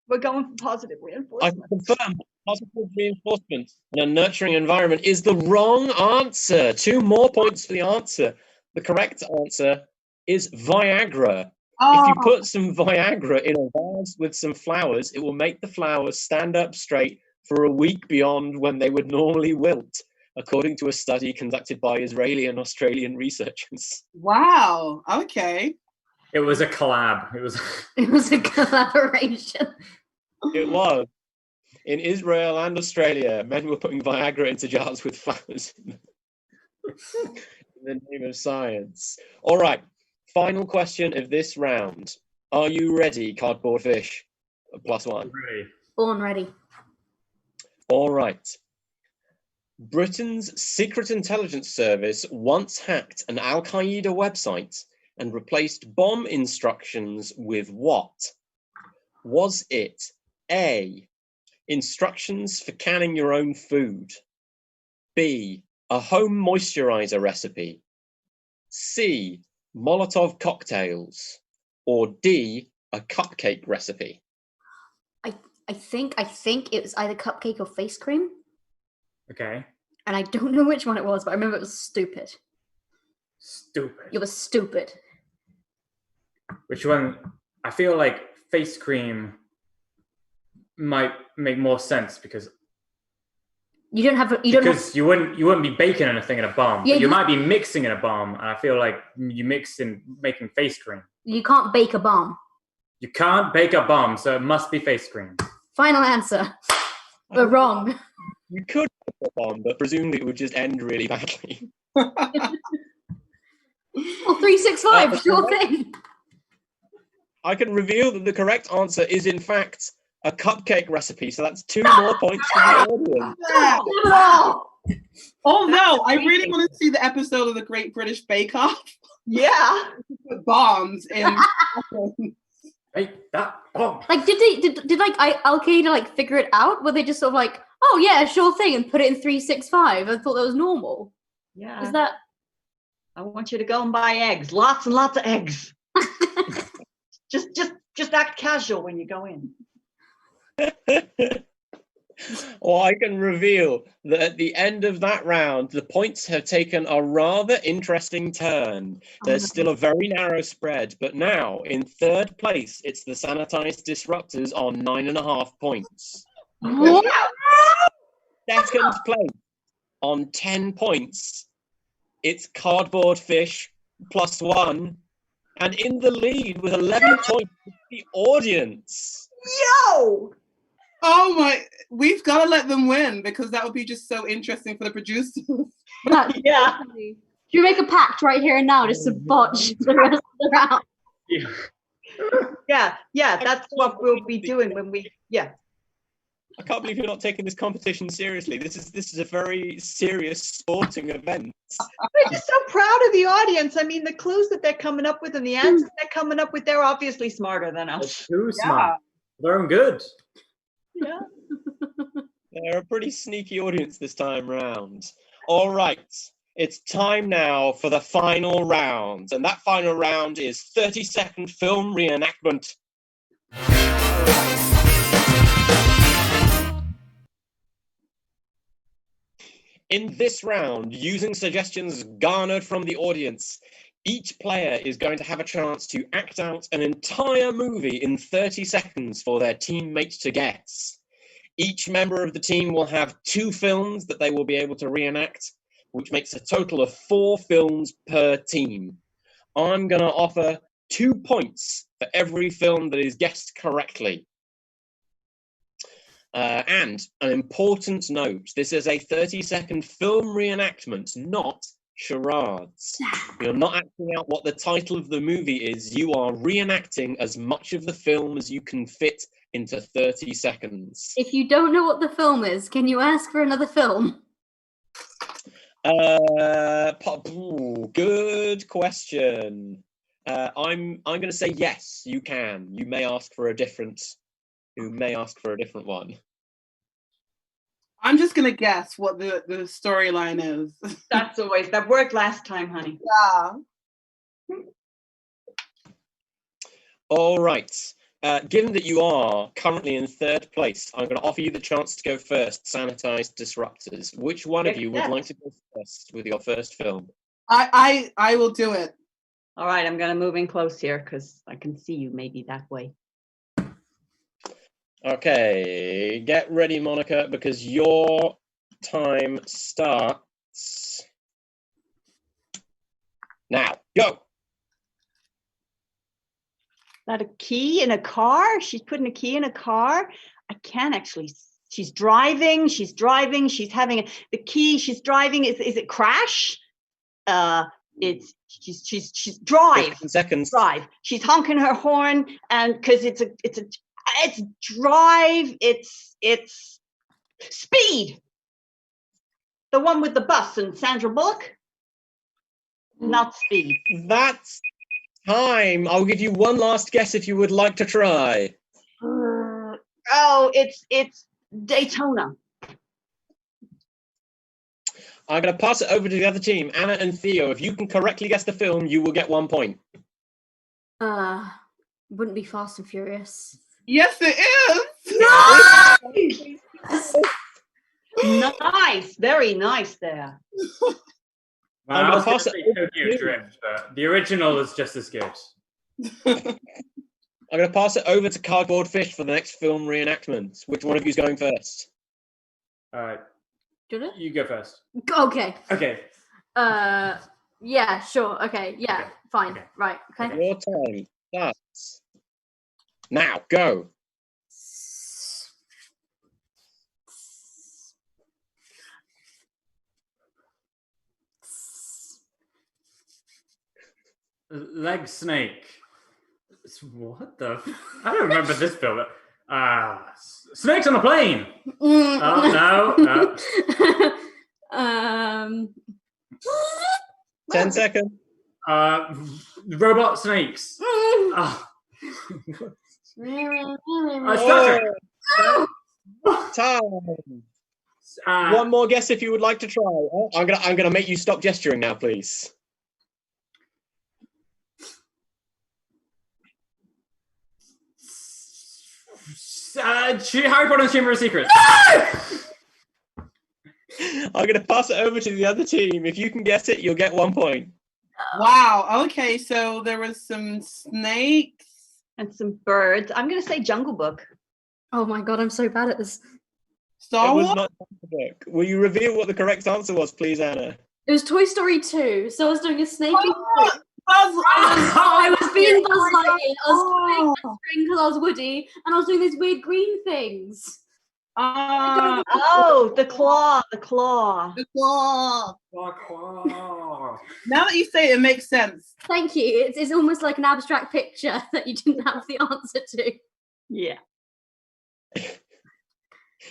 We're going for positive I reinforcement. confirm positive reinforcement in a nurturing environment is the wrong answer. 2 more points for the answer. The correct answer is Viagra. If you put some Viagra in a vase with some flowers, it will make the flowers stand up straight for a week beyond when they would normally wilt, according to a study conducted by Israeli and Australian researchers. Wow. Okay. It was a collab. It was a collaboration. It was. In Israel and Australia, men were putting Viagra into jars with flowers in the name of science. All right. Final question of this round. Are you ready, Cardboard Fish? +1. Ready. Born ready. All right. Britain's Secret Intelligence Service once hacked an Al Qaeda website and replaced bomb instructions with what? Was it A, instructions for canning your own food, B, a home moisturizer recipe, C, Molotov cocktails, or D, a cupcake recipe? I think it was either cupcake or face cream. Okay. And I don't know which one it was, but I remember it was stupid. Stupid. It was stupid. Which one? I feel like face cream might make more sense because you wouldn't be baking anything in a bomb. Yeah, but you might be mixing in a bomb, and I feel like you mix in making face cream. You can't bake a bomb. You can't bake a bomb, so it must be face cream. Final answer. We're wrong. You could put a bomb, but presumably it would just end really badly. Well, 365, sure thing. I can reveal that the correct answer is in fact a cupcake recipe, so that's 2 more points for the audience. Oh no, I really want to see the episode of the Great British Bake Off. Yeah. With bombs in. Hey, that bomb. Like, did like Al Qaeda like figure it out? Were they just sort of like, oh yeah, sure thing, and put it in 365? I thought that was normal. Yeah. Is that? I want you to go and buy eggs, lots and lots of eggs. just act casual when you go in. Well, I can reveal that at the end of that round, the points have taken a rather interesting turn. There's still a very narrow spread, but now in 3rd place, it's the Sanitized Disruptors on 9.5 points. What? 2nd place on 10 points, it's Cardboard Fish +1, and in the lead with 11 points, the audience. Yo! Oh my, we've got to let them win, because that would be just so interesting for the producers. Yeah. Should we make a pact right here and now just to botch the rest of the round? Yeah. Yeah, that's what we'll be doing when we, yeah. I can't believe you're not taking this competition seriously. This is a very serious sporting event. I'm just so proud of the audience. I mean, the clues that they're coming up with and the answers they're coming up with, they're obviously smarter than us. They're too smart. They're good. Yeah. They're a pretty sneaky audience this time round. All right, it's time now for the final round. And that final round is 30-second film reenactment. In this round, using suggestions garnered from the audience, each player is going to have a chance to act out an entire movie in 30 seconds for their teammates to guess. Each member of the team will have 2 films that they will be able to reenact, which makes a total of 4 films per team. I'm going to offer 2 points for every film that is guessed correctly. And an important note, this is a 30-second film reenactment, not charades. You're not acting out what the title of the movie is. You are reenacting as much of the film as you can fit into 30 seconds. If you don't know what the film is, can you ask for another film? Good question. I'm going to say yes, you can. You may ask for a different one. I'm just gonna guess what the storyline is. That worked last time, honey. Yeah. All right. Given that you are currently in 3rd place, I'm going to offer you the chance to go first. Sanitized disruptors. Which one of you would like to go first with your first film? I will do it. All right, I'm going to move in close here because I can see you maybe that way. Okay, get ready, Monica, because your time starts now. Go. Is that a key in a car? She's putting a key in a car? I can't actually. She's driving, she's having the key, she's driving. Is it crash? She's drive. 15 seconds. Drive. She's honking her horn, and because it's drive, it's Speed. The one with the bus and Sandra Bullock? Not Speed. That's time. I'll give you one last guess if you would like to try. It's Daytona. I'm going to pass it over to the other team. Anna and Theo, if you can correctly guess the film, you will get 1 point. Wouldn't be Fast and Furious. Yes, it is. Nice, very nice there. Well, I'm I was gonna going to pass it say over to Tokyo you. Drift, but the original is just as good. I'm going to pass it over to Cardboard Fish for the next film reenactment. Which one of you is going first? You go first. Okay. Okay. Yeah, sure. Okay. Yeah, Okay. fine. Okay. Right. Okay. Your time starts now. Go. Leg Snake. What the? I don't remember this film. Snakes on a plane. Oh no. 10 seconds. Robot snakes. Time. One more guess if you would like to try. I'm gonna make you stop gesturing now, please. Harry Potter and Chamber of Secrets. I'm gonna pass it over to the other team. If you can guess it, you'll get 1 point. Wow. Okay, so there was some snakes and some birds. I'm going to say Jungle Book. Oh my god, I'm so bad at this. Star It was Wars. not Jungle Book. Will you reveal what the correct answer was, please, Anna? It was Toy Story 2, so I was doing a snake. Oh, I was being Buzz Lightyear. I was doing a string because I was Woody, and I was doing these weird green things. Oh, the claw. The claw. Now that you say it, it makes sense. Thank you. It's almost like an abstract picture that you didn't have the answer to. Yeah.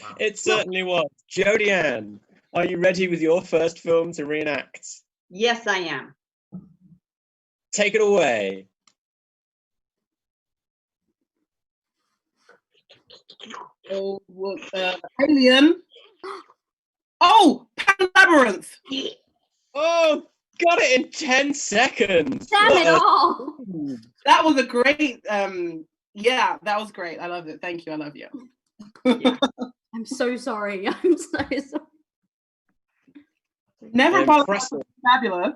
Wow. It certainly was. Jodie Ann, are you ready with your first film to reenact? Yes, I am. Take it away. Oh, Alien. Oh, Pan Labyrinth. Oh, got it in 10 seconds. Damn What it a- all! That was a great. Yeah, that was great. I loved it. Thank you. I love you. I'm so sorry. I'm so sorry. Never Impressive. fabulous.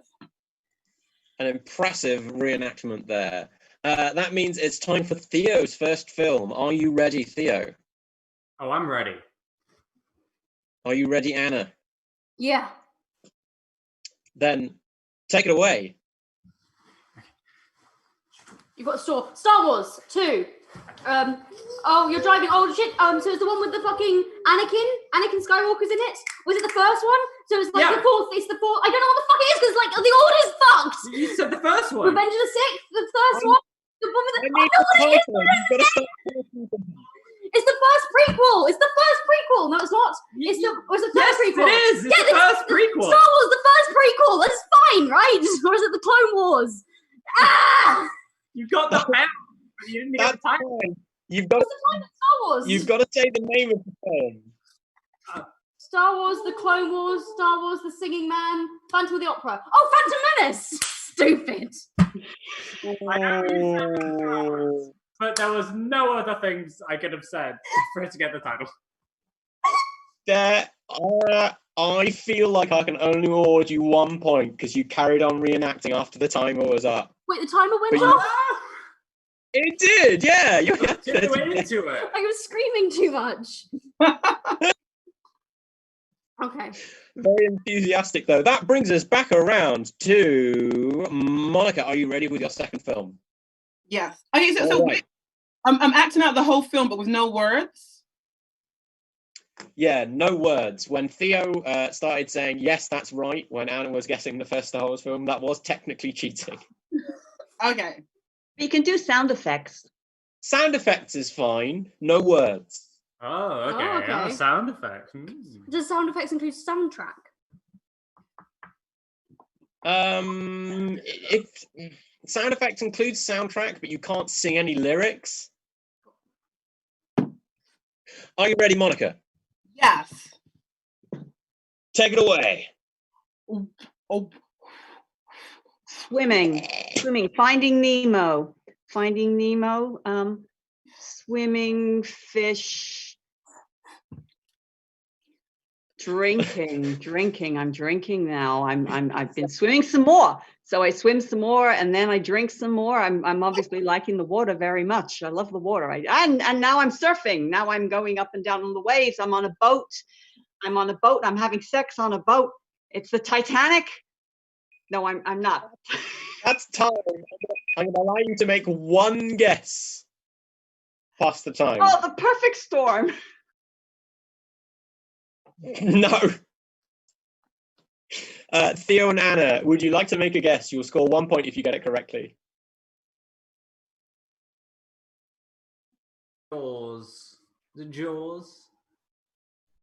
An impressive reenactment there. That means it's time for Theo's first film. Are you ready, Theo? Oh, I'm ready. Are you ready, Anna? Yeah. Then take it away. You've got Star Wars 2. Oh, you're driving. Oh shit. So it's the one with the fucking Anakin Skywalker's in it. Was it the first one? So it's like Yeah. the fourth. It's the fourth. I don't know what the fuck it is because like the order's fucked. You said the first one. Revenge of the Sixth, the first one. The one with the. I Oh need no, the what it is? title. You've got to start talking to me. It's the first prequel. It's the first prequel. No, it's not. It's the third Yes, prequel. it is. It's the first prequel. Star Wars, the first prequel. That's fine, right? Or is it the Clone Wars? Ah! You got the pen, but you didn't get That's the title. fine. You've got Star Wars. you've got to say the name of the film. Star Wars, the Clone Wars, Star Wars, the Singing Man, Phantom of the Opera. Oh, Phantom Menace! Stupid. I know you said the title, but there was no other things I could have said for it to get the title. I feel like I can only award you 1 point because you carried on reenacting after the timer was up. Wait, the timer went But you- off? It did, yeah. You Too had to- into it. I was screaming too much. Okay. Very enthusiastic, though. That brings us back around to Monica. Are you ready with your second film? Yes. Okay. So All right. I'm acting out the whole film, but with no words. Yeah, no words. When Theo started saying, yes, that's right, when Anna was guessing the first Star Wars film, that was technically cheating. Okay. You can do sound effects. Sound effects is fine, no words. Oh, okay. Oh, okay. Oh, sound effects. Does sound effects include soundtrack? If sound effects includes soundtrack, but you can't sing any lyrics. Are you ready, Monica? Yes. Take it away. Oh. Swimming. Finding Nemo. Swimming, fish. Drinking. I'm drinking now. I've been swimming some more. So I swim some more and then I drink some more. I'm obviously liking the water very much. I love the water. And now I'm surfing. Now I'm going up and down on the waves. I'm on a boat. I'm having sex on a boat. It's the Titanic. No, I'm not. That's time. I'm going to allow you to make one guess past the time. Oh, the perfect storm. No. Theo and Anna, would you like to make a guess? You'll score 1 point if you get it correctly. Jaws. The Jaws.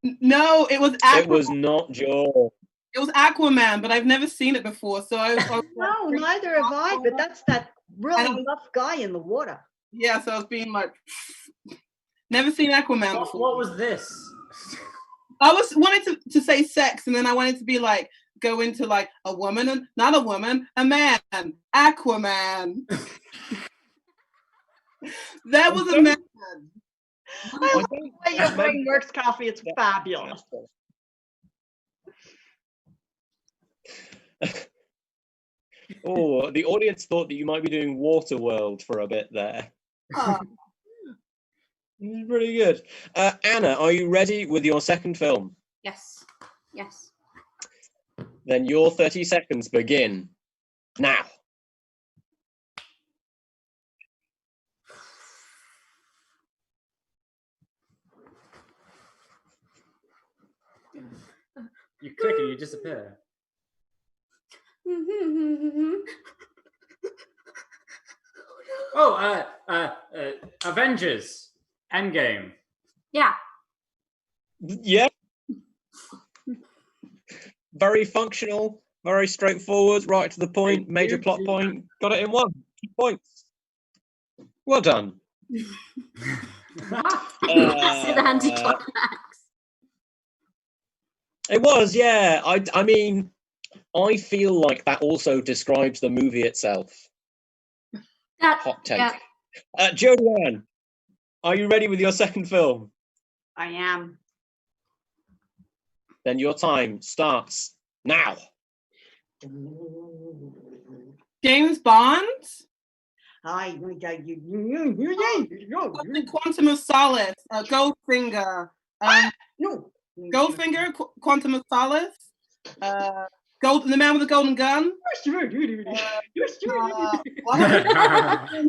No, it was It was not Jaws. It was Aquaman, but I've never seen it before. So I was No, neither have I. But that's that really And- rough guy in the water. yeah. So I was being like, never seen Aquaman before. What was this? I was wanted to say sex, and then I wanted to be like go into like a woman and not a woman, a man, Aquaman. That was a man. I love the way your brain works, Coffee. It's fabulous. Oh, the audience thought that you might be doing Waterworld for a bit there. Oh, Pretty good. Anna, are you ready with your second film? Yes. Yes. Then your 30 seconds begin now. You click and you disappear. Oh, Avengers Endgame. Yeah. Yeah. Very functional, very straightforward, right to the point, major plot point. Got it in 1. 2 points. Well done. Massive anticlimax. It was, yeah. I mean, I feel like that also describes the movie itself. Hot take. Yeah. Jodie, are you ready with your second film? I am. Then your time starts now. James Bond. Quantum of Solace. Goldfinger. No. Goldfinger. Quantum of Solace. The Man with the Golden Gun.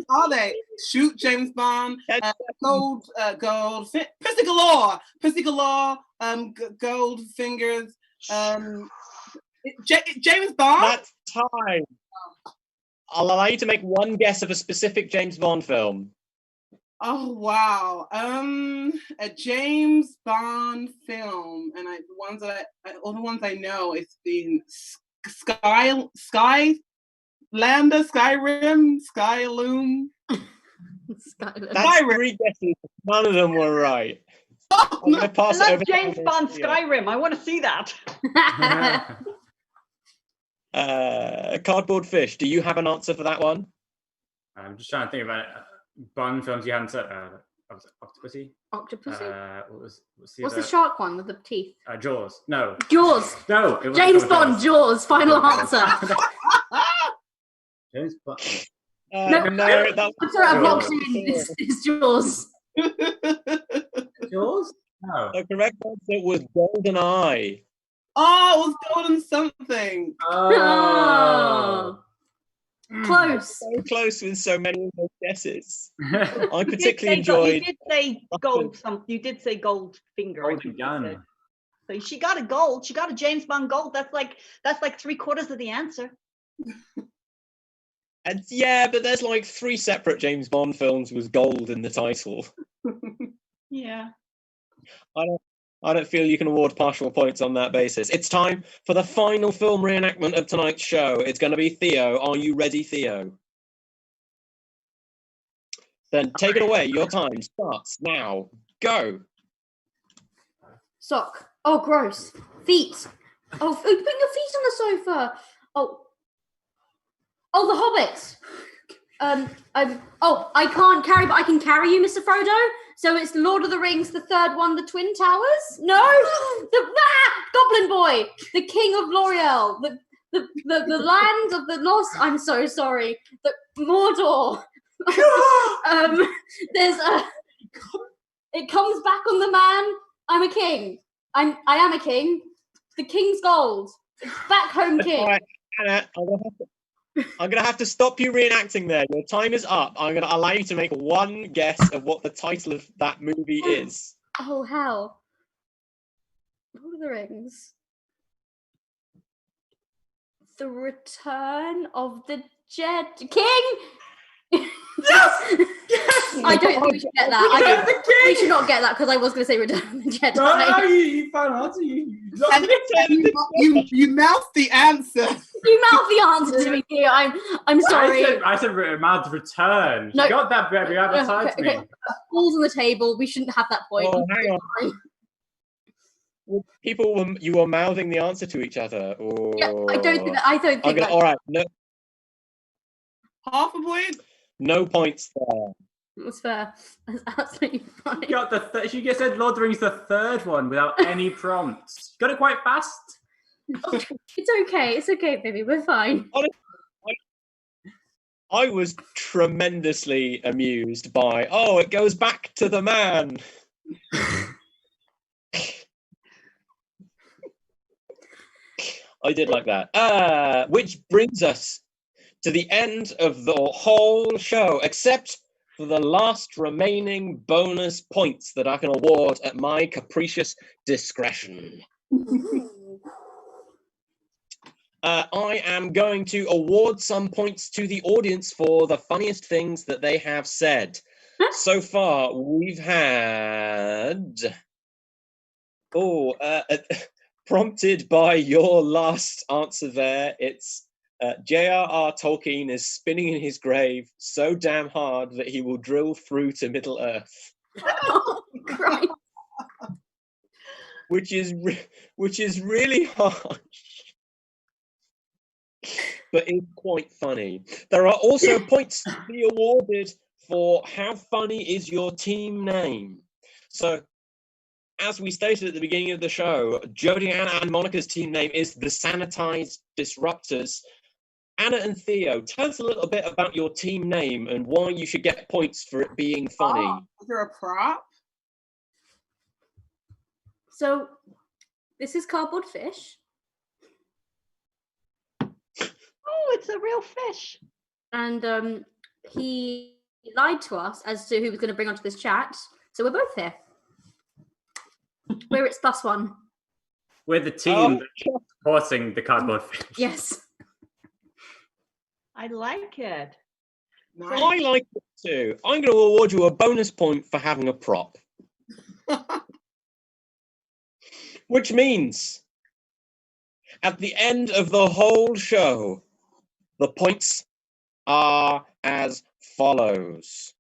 Are they? Shoot James Bond. Pussy Galore. Goldfingers. James Bond. That's time. I'll allow you to make one guess of a specific James Bond film. Oh wow. A James Bond film, and all the ones I know, it's been Skylander, Skyrim, Skyloom. That's 3 guesses. None of them were right. Oh, I'm going to pass it I over love James Bond Skyrim. I want to see that. Cardboard Fish, do you have an answer for that one? I'm just trying to think about Bond films you haven't said. Octopussy? Octopussy? What's the shark one with the teeth? Jaws. No. Jaws. No. It wasn't James Bond, Jaws. Final answer. James Bond. No, that I'm sorry, I've locked in. It's Jaws. Jaws? No. The correct answer was GoldenEye. Oh, it was Golden something. Oh. Close. So close with so many of those guesses. I particularly enjoyed. You did say gold. You did say Goldfinger. Golden Gun. So she got a gold. She got a James Bond gold. That's like 3/4 of the answer. And yeah, but there's like 3 separate James Bond films with gold in the title. Yeah. I don't feel you can award partial points on that basis. It's time for the final film reenactment of tonight's show. It's going to be Theo. Are you ready, Theo? Then take it away. Your time starts now. Go. Sock. Oh, gross. Feet. Oh, put your feet on the sofa. Oh, the Hobbit. I can't carry, but I can carry you, Mr. Frodo. So it's Lord of the Rings, the third one, the Twin Towers. No, Goblin Boy, the King of L'Oreal, the land of the lost. I'm so sorry. The Mordor. It comes back on the man. I'm a king. I am a king. The King's Gold. It's back home king. Right, Anna, I'm going to have to stop you reenacting there. Your time is up. I'm going to allow you to make one guess of what the title of that movie is. Oh, hell. Lord of the Rings. The Return of the Jedi King? Yes! I don't think we should get that. We should not get that because I was going to say Return of the Jedi. No, you found an answer. You mouthed the answer. You mouthed the answer to me, Theo. I'm sorry. I said mouthed return. No. You got that, baby. You advertised me. Balls on the table. We shouldn't have that point. Oh, hang on. You were mouthing the answer to each other. Or... Yeah, I don't think that. All right. No. Half a point. No points there. That's fair. That's absolutely fine. You got she just said Lord of the Rings, the third one, without any prompts. You got it quite fast. It's okay. It's okay, baby. We're fine. I was tremendously amused by, it goes back to the man. I did like that. Which brings us to the end of the whole show, except for the last remaining bonus points that I can award at my capricious discretion. I am going to award some points to the audience for the funniest things that they have said. So far, we've had Prompted by your last answer there, it's J.R.R. Tolkien is spinning in his grave so damn hard that he will drill through to Middle Earth. Oh, Christ. Which is really harsh, but it's quite funny. There are also points to be awarded for how funny is your team name. So, as we stated at the beginning of the show, Jodie, Anna, and Monica's team name is the Sanitized Disruptors. Anna and Theo, tell us a little bit about your team name and why you should get points for it being funny. Oh, is there a prop? So, this is Cardboard Fish. Oh, it's a real fish. And he lied to us as to who was going to bring onto this chat. So we're both here. We're its +1. We're the team that's supporting the Cardboard Fish. Yes. I like it. Nice. I like it too. I'm going to award you a bonus point for having a prop. Which means, at the end of the whole show, the points are as follows.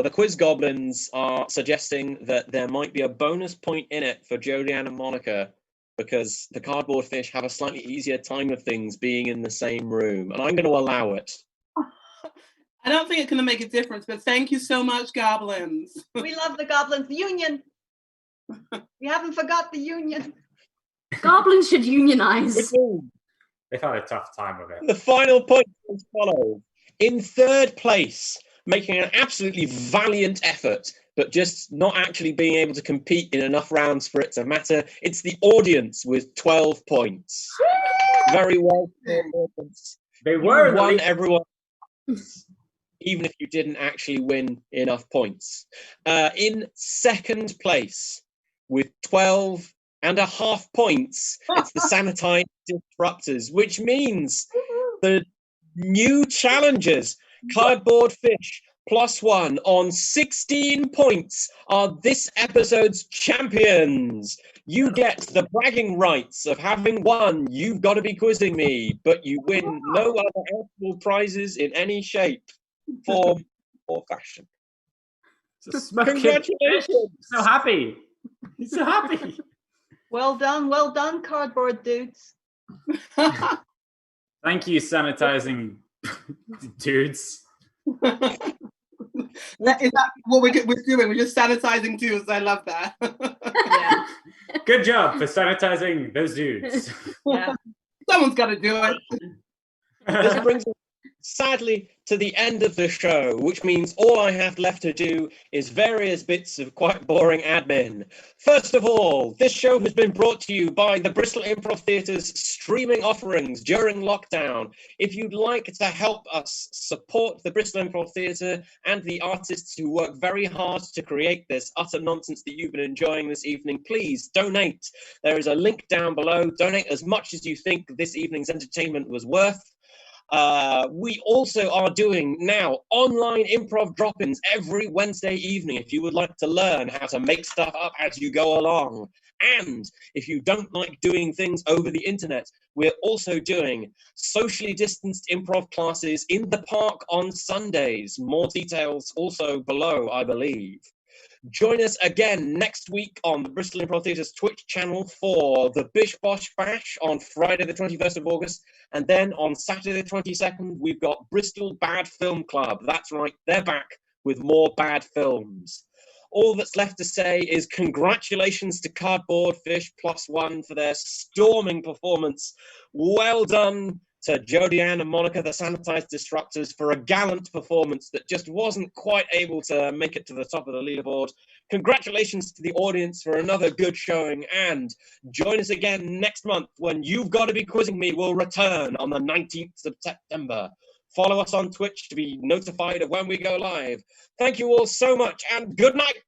The quiz goblins are suggesting that there might be a bonus point in it for Jodie and Monica because the Cardboard Fish have a slightly easier time of things being in the same room, and I'm going to allow it. I don't think it's going to make a difference, but thank you so much, goblins. We love the goblins. The union. We haven't forgot the union. Goblins should unionize. They've had a tough time with it. The final point is follows. In third place, making an absolutely valiant effort, but just not actually being able to compete in enough rounds for it to matter, it's the audience with 12 points. Very well. They were won, everyone. Even if you didn't actually win enough points. In second place, with 12.5 points, it's the Sanitized Disruptors, which means the new challengers, Cardboard Fish, +1 on 16 points, are this episode's champions. You get the bragging rights of having won You've Got to Be Quizzing Me, but you win no other actual prizes in any shape, form, or fashion. Congratulations! So happy. He's so happy. Well done, cardboard dudes. Thank you, sanitizing dudes. Is that what we're doing? We're just sanitizing dudes. I love that. Yeah. Good job for sanitizing those dudes. Yeah. Someone's got to do it. This brings us, sadly, to the end of the show, which means all I have left to do is various bits of quite boring admin. First of all, this show has been brought to you by the Bristol Improv Theatre's streaming offerings during lockdown. If you'd like to help us support the Bristol Improv Theatre and the artists who work very hard to create this utter nonsense that you've been enjoying this evening, please donate. There is a link down below. Donate as much as you think this evening's entertainment was worth. We also are doing now online improv drop-ins every Wednesday evening if you would like to learn how to make stuff up as you go along. And if you don't like doing things over the internet, we're also doing socially distanced improv classes in the park on Sundays. More details also below, I believe. Join us again next week on the Bristol Improv Theatre's Twitch channel for the Bish Bosh Bash on Friday the 21st of August. And then on Saturday the 22nd, we've got Bristol Bad Film Club. That's right, they're back with more bad films. All that's left to say is congratulations to Cardboard Fish +1 for their storming performance. Well done to Jodie Ann and Monica, the Sanitized Disruptors, for a gallant performance that just wasn't quite able to make it to the top of the leaderboard. Congratulations to the audience for another good showing, and join us again next month when You've Got to Be Quizzing Me will return on the 19th of September. Follow us on Twitch to be notified of when we go live. Thank you all so much, and good night!